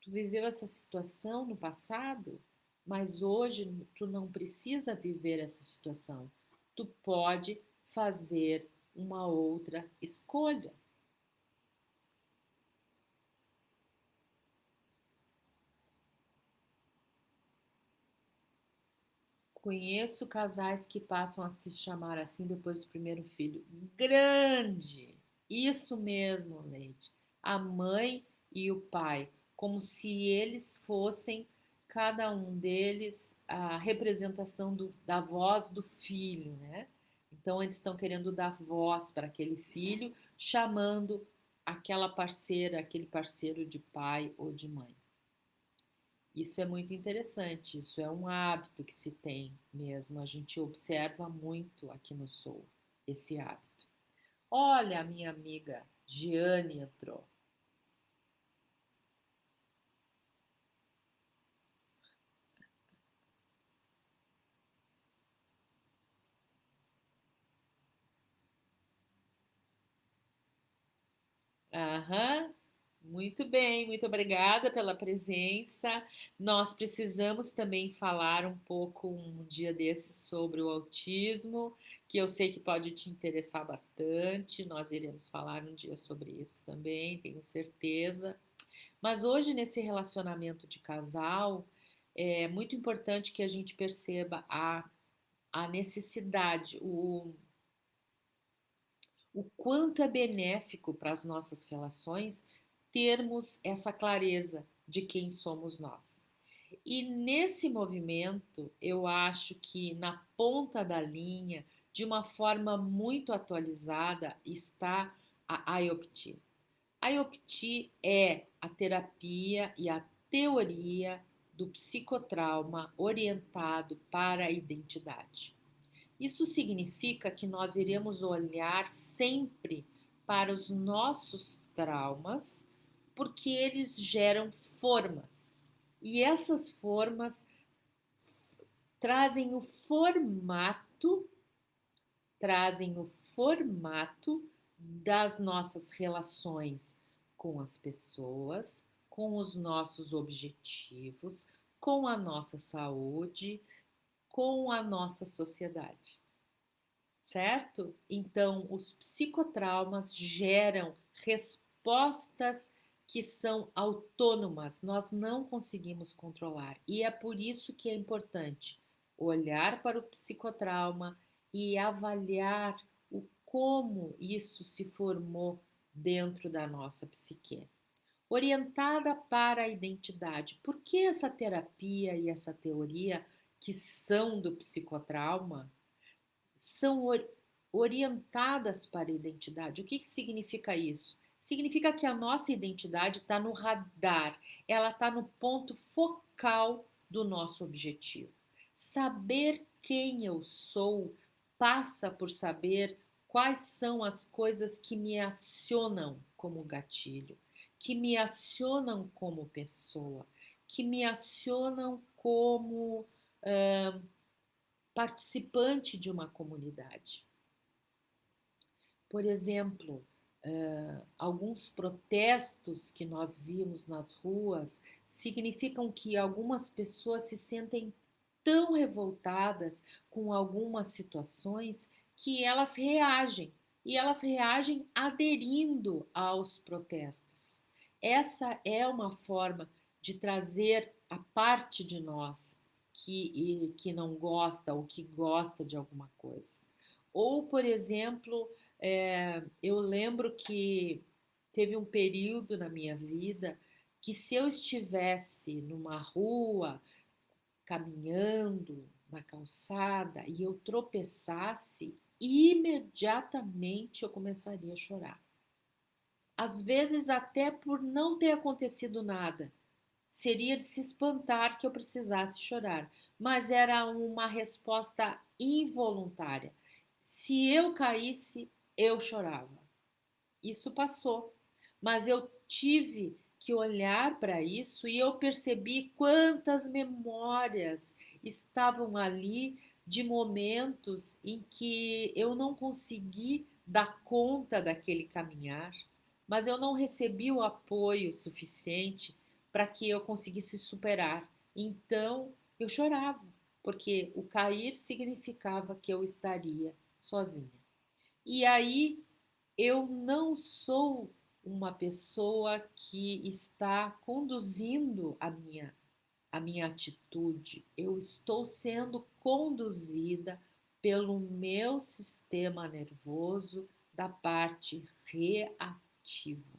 Tu viveu essa situação no passado, mas hoje tu não precisa viver essa situação. Tu pode fazer uma outra escolha. Conheço casais que passam a se chamar assim depois do primeiro filho. Grande! Isso mesmo, Leite. A mãe e o pai, como se eles fossem, cada um deles, a representação da voz do filho, né? Então, eles estão querendo dar voz para aquele filho, chamando aquela parceira, aquele parceiro de pai ou de mãe. Isso é muito interessante, isso é um hábito que se tem mesmo, a gente observa muito aqui no Sul, esse hábito. Olha, a minha amiga Giane entrou. Aham, muito bem, muito obrigada pela presença. Nós precisamos também falar um pouco um dia desses sobre o autismo, que eu sei que pode te interessar bastante. Nós iremos falar um dia sobre isso também, tenho certeza. Mas hoje, nesse relacionamento de casal, é muito importante que a gente perceba a necessidade, o quanto é benéfico para as nossas relações termos essa clareza de quem somos nós. E nesse movimento, eu acho que na ponta da linha, de uma forma muito atualizada, está a IOPT. A IOPT é a terapia e a teoria do psicotrauma orientado para a identidade. Isso significa que nós iremos olhar sempre para os nossos traumas, porque eles geram formas. E essas formas trazem o formato, trazem o formato das nossas relações com as pessoas, com os nossos objetivos, com a nossa saúde, com a nossa sociedade. Certo? Então, os psicotraumas geram respostas que são autônomas, nós não conseguimos controlar. E é por isso que é importante olhar para o psicotrauma e avaliar o como isso se formou dentro da nossa psique. Orientada para a identidade. Por que essa terapia e essa teoria que são do psicotrauma são orientadas para a identidade? O que significa isso? Significa que a nossa identidade está no radar, ela está no ponto focal do nosso objetivo. Saber quem eu sou passa por saber quais são as coisas que me acionam como gatilho, que me acionam como pessoa, que me acionam como participante de uma comunidade. Por exemplo, alguns protestos que nós vimos nas ruas significam que algumas pessoas se sentem tão revoltadas com algumas situações que elas reagem, e elas reagem aderindo aos protestos. Essa é uma forma de trazer a parte de nós que não gosta ou que gosta de alguma coisa. Ou, por exemplo, eu lembro que teve um período na minha vida que, se eu estivesse numa rua, caminhando na calçada, e eu tropeçasse, imediatamente eu começaria a chorar. Às vezes, até por não ter acontecido nada, seria de se espantar que eu precisasse chorar, mas era uma resposta involuntária. Se eu caísse, eu chorava. Isso passou, mas eu tive que olhar para isso e eu percebi quantas memórias estavam ali de momentos em que eu não consegui dar conta daquele caminhar, mas eu não recebi o apoio suficiente para que eu conseguisse superar. Então eu chorava, porque o cair significava que eu estaria sozinha. E aí eu não sou uma pessoa que está conduzindo a minha atitude, eu estou sendo conduzida pelo meu sistema nervoso da parte reativa.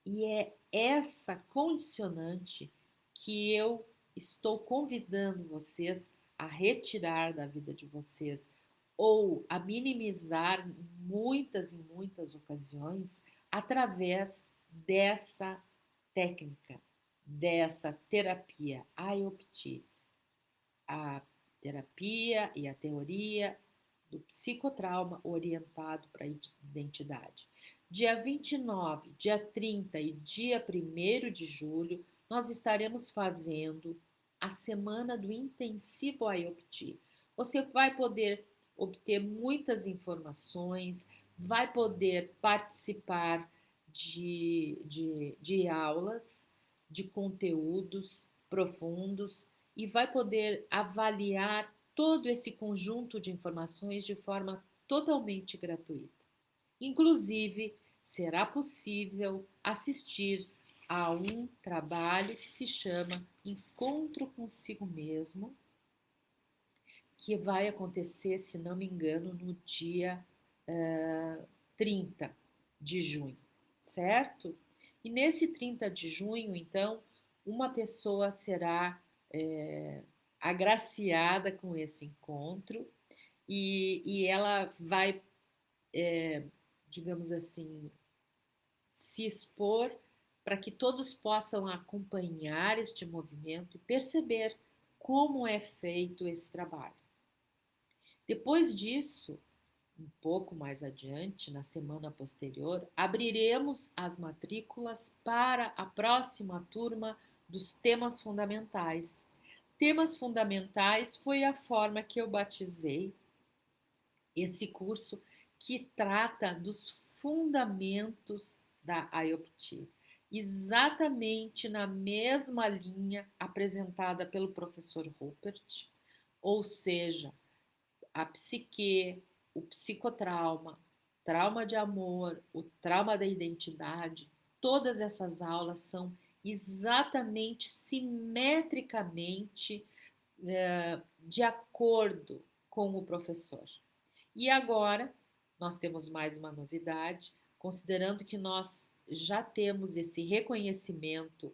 E é essa condicionante que eu estou convidando vocês a retirar da vida de vocês ou a minimizar em muitas ocasiões através dessa técnica, dessa terapia IOPT, a terapia e a teoria do psicotrauma orientado para a identidade. Dia 29, dia 30 e dia 1º de julho, nós estaremos fazendo a semana do intensivo IOPT. Você vai poder obter muitas informações, vai poder participar de aulas, de conteúdos profundos e vai poder avaliar todo esse conjunto de informações de forma totalmente gratuita. Inclusive, será possível assistir a um trabalho que se chama encontro consigo mesmo, que vai acontecer, se não me engano, no dia 30 de junho, certo? E nesse 30 de junho, então, uma pessoa será agraciada com esse encontro e ela vai, digamos assim, se expor para que todos possam acompanhar este movimento e perceber como é feito esse trabalho. Depois disso, um pouco mais adiante, na semana posterior, abriremos as matrículas para a próxima turma dos temas fundamentais. Temas fundamentais foi a forma que eu batizei esse curso, que trata dos fundamentos da IOPT, exatamente na mesma linha apresentada pelo professor Ruppert, ou seja, a psique, o psicotrauma, trauma de amor, o trauma da identidade, todas essas aulas são exatamente simetricamente de acordo com o professor. E agora nós temos mais uma novidade, considerando que nós já temos esse reconhecimento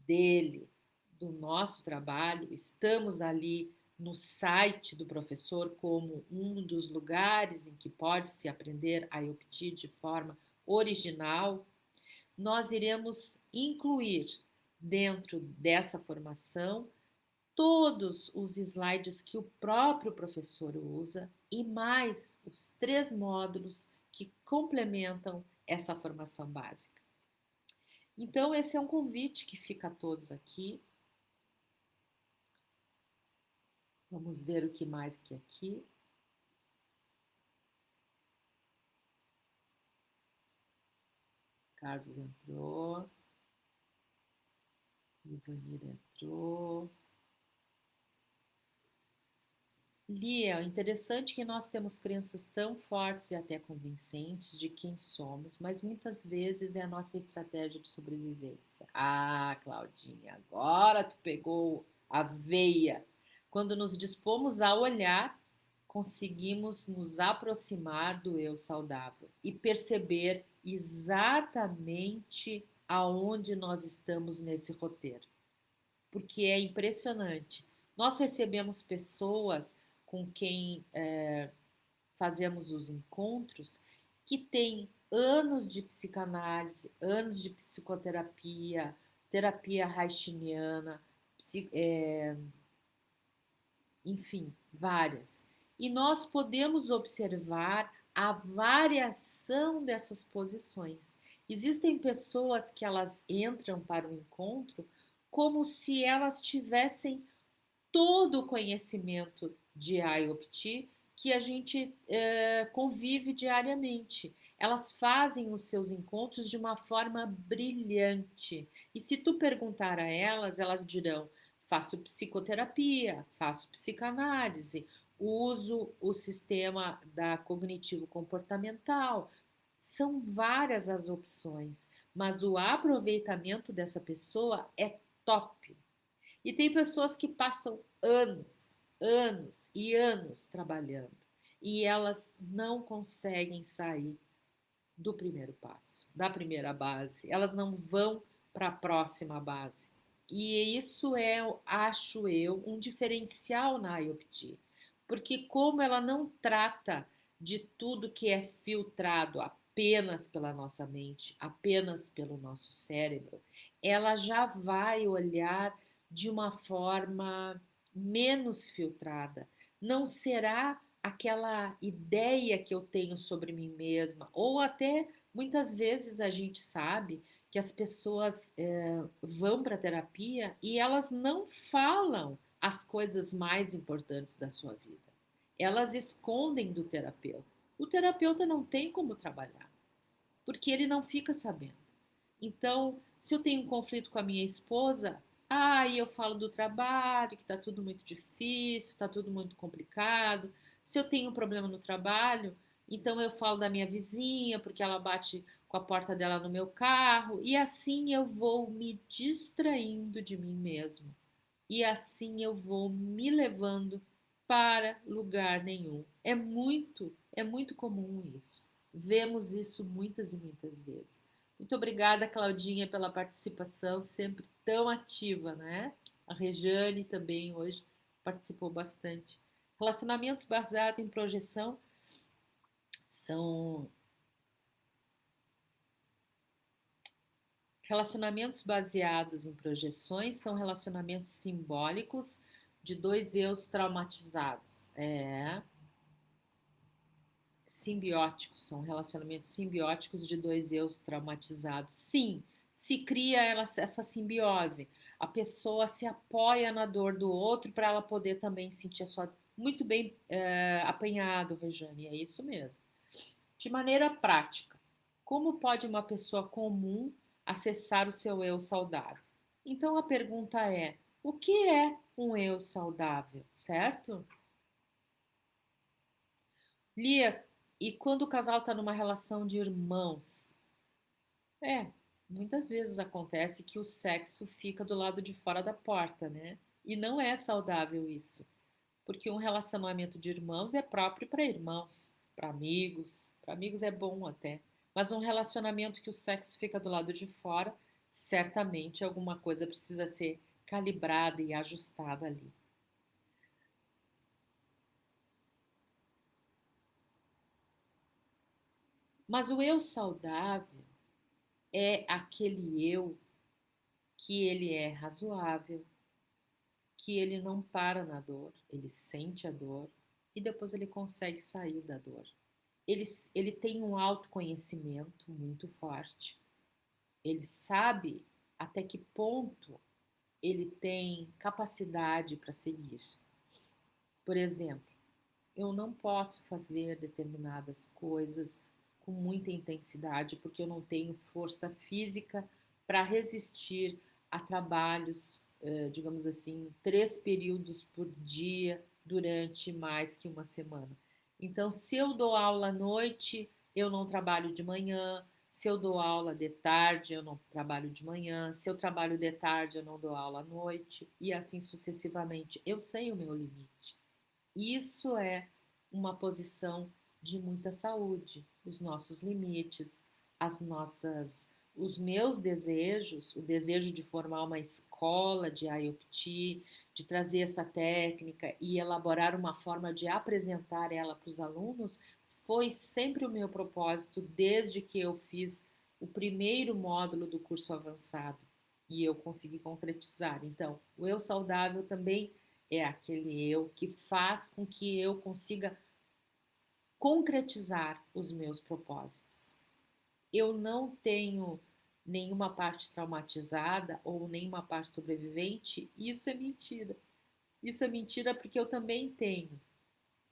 dele, do nosso trabalho, estamos ali no site do professor como um dos lugares em que pode se aprender a IOPT de forma original. Nós iremos incluir dentro dessa formação todos os slides que o próprio professor usa e mais os 3 módulos que complementam essa formação básica. Então, esse é um convite que fica a todos aqui. Vamos ver o que mais que aqui. Carlos entrou. Ivanir entrou. Lia, interessante que nós temos crenças tão fortes e até convincentes de quem somos, mas muitas vezes é a nossa estratégia de sobrevivência. Ah, Claudinha, agora tu pegou a veia. Quando nos dispomos a olhar, conseguimos nos aproximar do eu saudável e perceber exatamente aonde nós estamos nesse roteiro. Porque é impressionante. Nós recebemos pessoas com quem fazemos os encontros que têm anos de psicanálise, anos de psicoterapia, terapia haitiana, enfim, várias. E nós podemos observar a variação dessas posições. Existem pessoas que elas entram para o encontro como se elas tivessem todo o conhecimento de IOPT que a gente convive diariamente. Elas fazem os seus encontros de uma forma brilhante. E se tu perguntar a elas, elas dirão: faço psicoterapia, faço psicanálise, uso o sistema da cognitivo-comportamental. São várias as opções, mas o aproveitamento dessa pessoa é top. E tem pessoas que passam anos, anos e anos trabalhando e elas não conseguem sair do primeiro passo, da primeira base. Elas não vão para a próxima base. E isso é, acho eu, um diferencial na IOPT, porque como ela não trata de tudo que é filtrado apenas pela nossa mente, apenas pelo nosso cérebro, ela já vai olhar de uma forma menos filtrada. Não será aquela ideia que eu tenho sobre mim mesma, ou até muitas vezes a gente sabe que as pessoas vão para a terapia e elas não falam as coisas mais importantes da sua vida. Elas escondem do terapeuta. O terapeuta não tem como trabalhar, porque ele não fica sabendo. Então, se eu tenho um conflito com a minha esposa, aí eu falo do trabalho, que está tudo muito difícil, está tudo muito complicado. Se eu tenho um problema no trabalho, então eu falo da minha vizinha, porque ela bate com a porta dela no meu carro, e assim eu vou me distraindo de mim mesmo. E assim eu vou me levando para lugar nenhum. É muito comum isso. Vemos isso muitas e muitas vezes. Muito obrigada, Claudinha, pela participação, sempre tão ativa, né? A Rejane também hoje participou bastante. Relacionamentos baseados em projeção são relacionamentos baseados em projeções são relacionamentos simbólicos de dois eus traumatizados. Simbióticos, são relacionamentos simbióticos de dois eus traumatizados. Sim, se cria essa simbiose. A pessoa se apoia na dor do outro para ela poder também sentir a sua. Muito bem apanhado, Rejane, é isso mesmo. De maneira prática, como pode uma pessoa comum acessar o seu eu saudável? Então a pergunta é: o que é um eu saudável, certo? Lia, e quando o casal está numa relação de irmãos? É, muitas vezes acontece que o sexo fica do lado de fora da porta, né? E não é saudável isso, porque um relacionamento de irmãos é próprio para irmãos, para amigos é bom até, mas um relacionamento que o sexo fica do lado de fora, certamente alguma coisa precisa ser calibrada e ajustada ali. Mas o eu saudável é aquele eu que ele é razoável, que ele não para na dor, ele sente a dor e depois ele consegue sair da dor. Ele, ele tem um autoconhecimento muito forte, ele sabe até que ponto ele tem capacidade para seguir. Por exemplo, eu não posso fazer determinadas coisas com muita intensidade porque eu não tenho força física para resistir a trabalhos, digamos assim, 3 períodos por dia durante mais que uma semana. Então, se eu dou aula à noite, eu não trabalho de manhã. Se eu dou aula de tarde, eu não trabalho de manhã. Se eu trabalho de tarde, eu não dou aula à noite. E assim sucessivamente. Eu sei o meu limite. Isso é uma posição de muita saúde, os nossos limites, os meus desejos, o desejo de formar uma escola de IOPT, de trazer essa técnica e elaborar uma forma de apresentar ela para os alunos, foi sempre o meu propósito desde que eu fiz o primeiro módulo do curso avançado e eu consegui concretizar. Então, o eu saudável também é aquele eu que faz com que eu consiga concretizar os meus propósitos. Eu não tenho nenhuma parte traumatizada ou nenhuma parte sobrevivente, isso é mentira. Isso é mentira porque eu também tenho,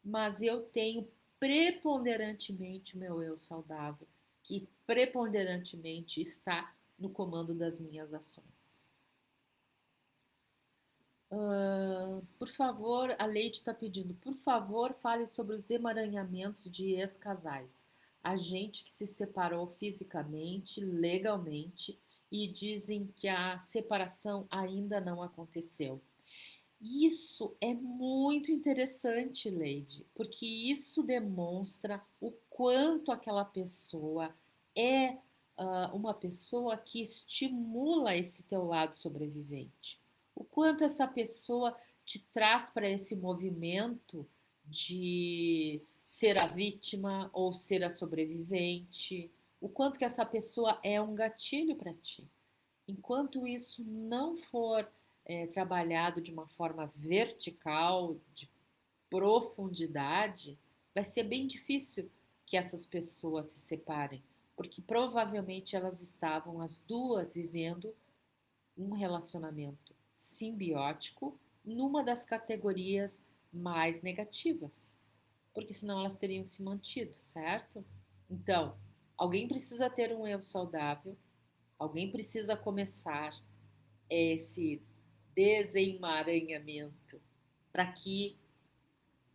mas eu tenho preponderantemente o meu eu saudável, que preponderantemente está no comando das minhas ações. Por favor, a Leite está pedindo, por favor, fale sobre os emaranhamentos de ex-casais. A gente que se separou fisicamente, legalmente, e dizem que a separação ainda não aconteceu. Isso é muito interessante, Leide, porque isso demonstra o quanto aquela pessoa é uma pessoa que estimula esse teu lado sobrevivente. O quanto essa pessoa te traz para esse movimento de ser a vítima ou ser a sobrevivente. O quanto que essa pessoa é um gatilho para ti. Enquanto isso não for trabalhado de uma forma vertical, de profundidade, vai ser bem difícil que essas pessoas se separem, porque provavelmente elas estavam as duas vivendo um relacionamento simbiótico numa das categorias mais negativas, porque senão elas teriam se mantido, certo? Então, alguém precisa ter um eu saudável, alguém precisa começar esse desemaranhamento para que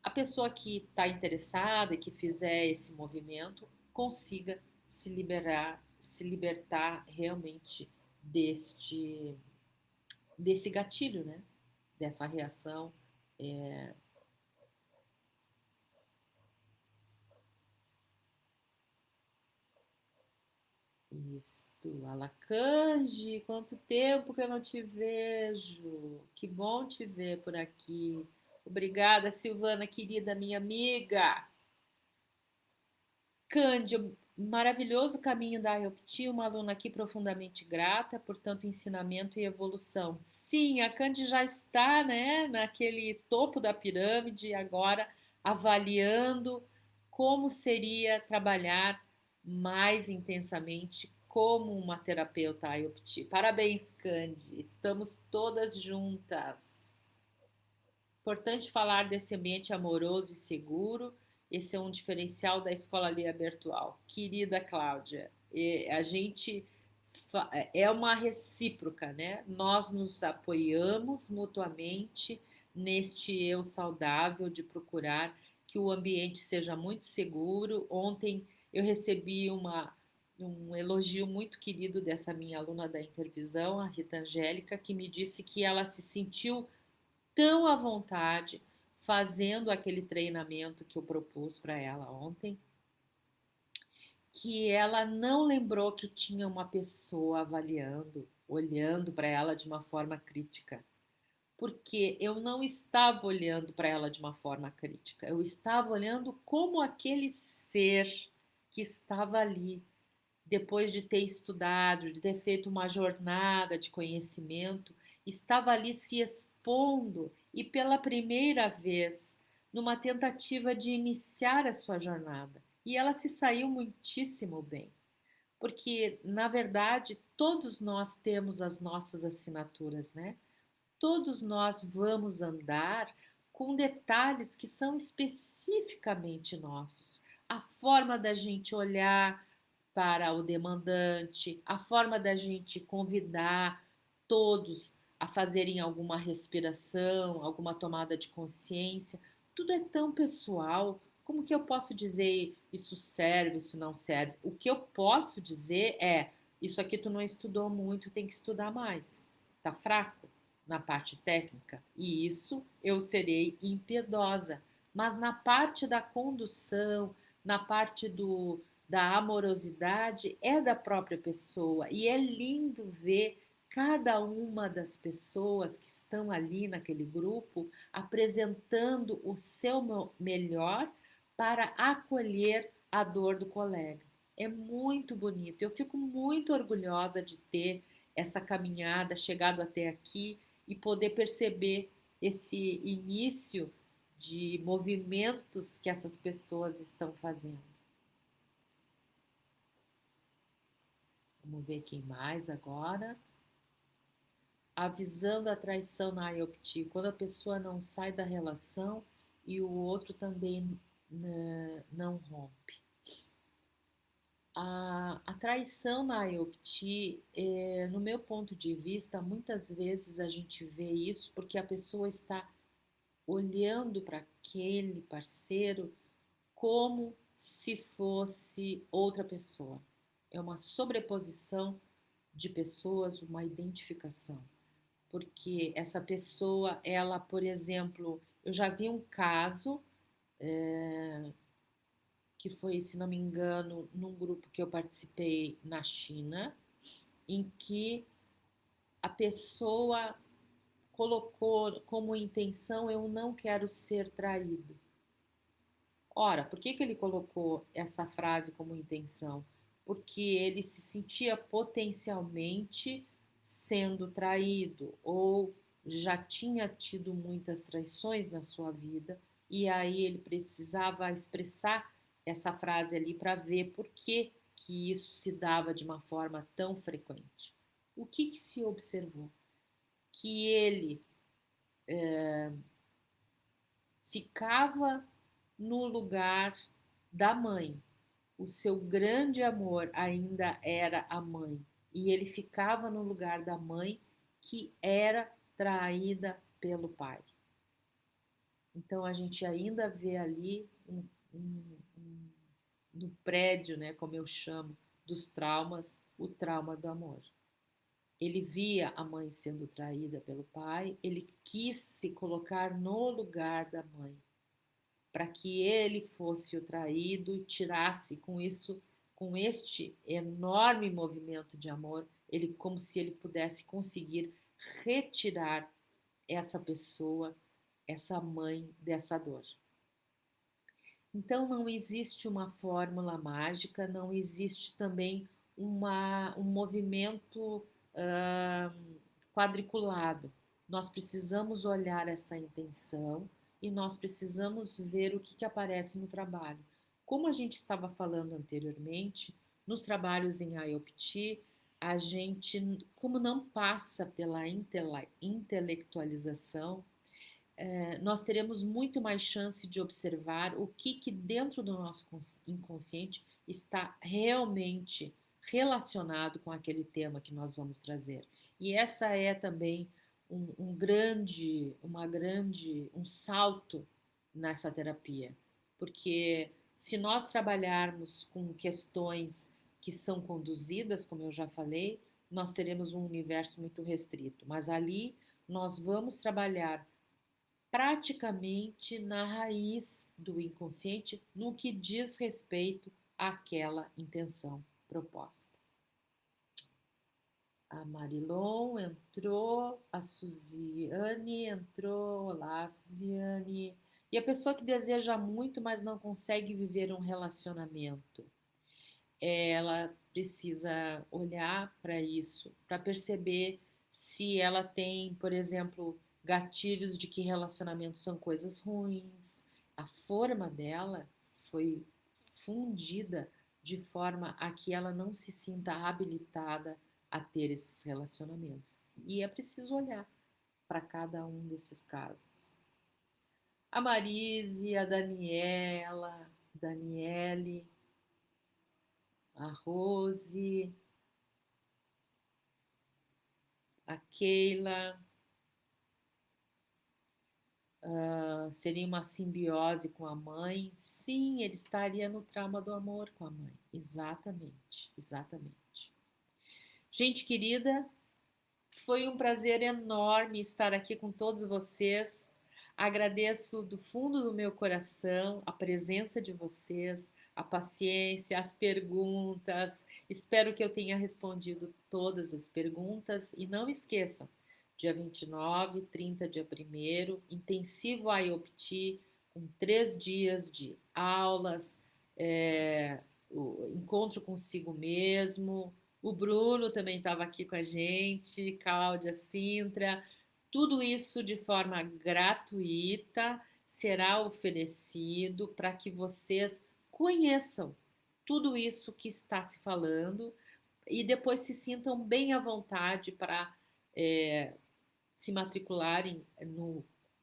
a pessoa que está interessada e que fizer esse movimento consiga se liberar se libertar realmente deste desse gatilho, né? Dessa reação. É, isto, Alacange, quanto tempo que eu não te vejo. Que bom te ver por aqui. Obrigada, Silvana, querida, minha amiga. Cândia, maravilhoso caminho da IOPT, uma aluna aqui profundamente grata por tanto ensinamento e evolução. Sim, a Cândia já está, né, naquele topo da pirâmide, agora avaliando como seria trabalhar mais intensamente como uma terapeuta IOPT. Parabéns, Cândia, estamos todas juntas. Importante falar desse ambiente amoroso e seguro. Esse é um diferencial da Escola Lia Bertual. Querida Cláudia, a gente é uma recíproca, né? Nós nos apoiamos mutuamente neste eu saudável de procurar que o ambiente seja muito seguro. Ontem eu recebi um elogio muito querido dessa minha aluna da intervisão, a Rita Angélica, que me disse que ela se sentiu tão à vontade fazendo aquele treinamento que eu propus para ela ontem, que ela não lembrou que tinha uma pessoa avaliando, olhando para ela de uma forma crítica. Porque eu não estava olhando para ela de uma forma crítica, eu estava olhando como aquele ser que estava ali, depois de ter estudado, de ter feito uma jornada de conhecimento, estava ali se expondo e pela primeira vez numa tentativa de iniciar a sua jornada. E ela se saiu muitíssimo bem, porque na verdade todos nós temos as nossas assinaturas, né? Todos nós vamos andar com detalhes que são especificamente nossos. A forma da gente olhar para o demandante, a forma da gente convidar todos a fazerem alguma respiração, alguma tomada de consciência, tudo é tão pessoal. Como que eu posso dizer isso serve, isso não serve? O que eu posso dizer é: isso aqui tu não estudou muito, tem que estudar mais. Tá fraco na parte técnica? E isso eu serei impiedosa. Mas na parte da condução, na parte da amorosidade é da própria pessoa e é lindo ver cada uma das pessoas que estão ali naquele grupo apresentando o seu melhor para acolher a dor do colega. É muito bonito. Eu fico muito orgulhosa de ter essa caminhada, chegado até aqui e poder perceber esse início de movimentos que essas pessoas estão fazendo. Vamos ver quem mais agora. Avisando a traição na IOPT, quando a pessoa não sai da relação e o outro também não rompe. A traição na IOPT, no meu ponto de vista, muitas vezes a gente vê isso porque a pessoa está olhando para aquele parceiro como se fosse outra pessoa. É uma sobreposição de pessoas, uma identificação. Porque essa pessoa, ela, por exemplo, eu já vi um caso que foi, se não me engano, num grupo que eu participei na China, em que a pessoa colocou como intenção: eu não quero ser traído. Ora, por que ele colocou essa frase como intenção? Porque ele se sentia potencialmente sendo traído ou já tinha tido muitas traições na sua vida e aí ele precisava expressar essa frase ali para ver por que que isso se dava de uma forma tão frequente. O que se observou? Que ele ficava no lugar da mãe. O seu grande amor ainda era a mãe. E ele ficava no lugar da mãe que era traída pelo pai. Então a gente ainda vê ali no prédio, né, como eu chamo, dos traumas, o trauma do amor. Ele via a mãe sendo traída pelo pai, ele quis se colocar no lugar da mãe, para que ele fosse o traído e tirasse com isso, com este enorme movimento de amor, ele como se ele pudesse conseguir retirar essa pessoa, essa mãe dessa dor. Então não existe uma fórmula mágica, não existe também um movimento quadriculado. Nós precisamos olhar essa intenção e nós precisamos ver o que aparece no trabalho. Como a gente estava falando anteriormente, nos trabalhos em IOPT, a gente, como não passa pela intelectualização, nós teremos muito mais chance de observar o que dentro do nosso inconsciente está realmente relacionado com aquele tema que nós vamos trazer. E essa é também um salto nessa terapia, porque se nós trabalharmos com questões que são conduzidas, como eu já falei, nós teremos um universo muito restrito, mas ali nós vamos trabalhar praticamente na raiz do inconsciente no que diz respeito àquela intenção proposta. A Marilon entrou, a Suziane entrou, olá Suziane. E a pessoa que deseja muito, mas não consegue viver um relacionamento, ela precisa olhar para isso, para perceber se ela tem, por exemplo, gatilhos de que relacionamentos são coisas ruins. A forma dela foi fundida de forma a que ela não se sinta habilitada a ter esses relacionamentos. E é preciso olhar para cada um desses casos. A Marise, a Daniela, Daniele, a Rose, a Keila, seria uma simbiose com a mãe? Sim, ele estaria no trauma do amor com a mãe. Exatamente, exatamente. Gente querida, foi um prazer enorme estar aqui com todos vocês. Agradeço do fundo do meu coração a presença de vocês, a paciência, as perguntas. Espero que eu tenha respondido todas as perguntas. E não esqueçam, dia 29, 30, dia 1º, intensivo IOPT, com 3 dias de aulas, o encontro consigo mesmo. O Bruno também estava aqui com a gente, Cláudia Sintra. Tudo isso de forma gratuita será oferecido para que vocês conheçam tudo isso que está se falando e depois se sintam bem à vontade para se matricularem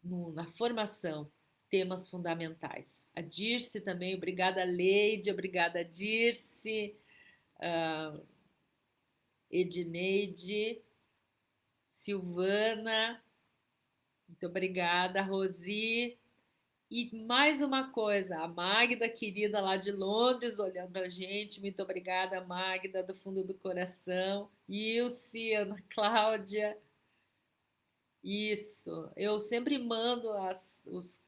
na formação, temas fundamentais. A Dirce também, obrigada Leide, obrigada Dirce, Edneide, Silvana, muito obrigada, Rosi. E mais uma coisa, a Magda, querida lá de Londres, olhando a gente, muito obrigada, Magda, do fundo do coração. Ilse, Ana Cláudia. Isso, eu sempre mando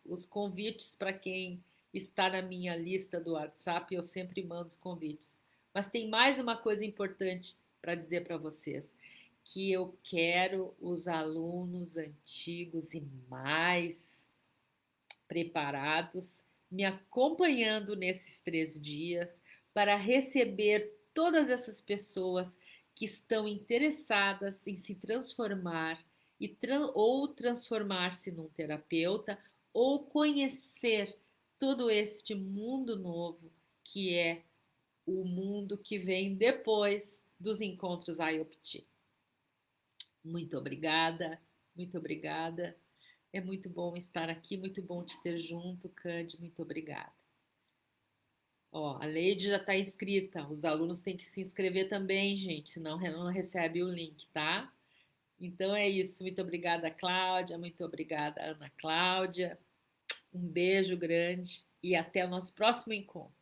os convites para quem está na minha lista do WhatsApp, eu sempre mando os convites. Mas tem mais uma coisa importante para dizer para vocês, que eu quero os alunos antigos e mais preparados me acompanhando nesses 3 dias para receber todas essas pessoas que estão interessadas em se transformar ou transformar-se num terapeuta ou conhecer todo este mundo novo que é o mundo que vem depois dos encontros IOPT. Muito obrigada, muito obrigada. É muito bom estar aqui, muito bom te ter junto, Cande, muito obrigada. Ó, a Leide já está inscrita, os alunos têm que se inscrever também, gente, senão não recebe o link, tá? Então é isso, muito obrigada, Cláudia, muito obrigada, Ana Cláudia. Um beijo grande e até o nosso próximo encontro.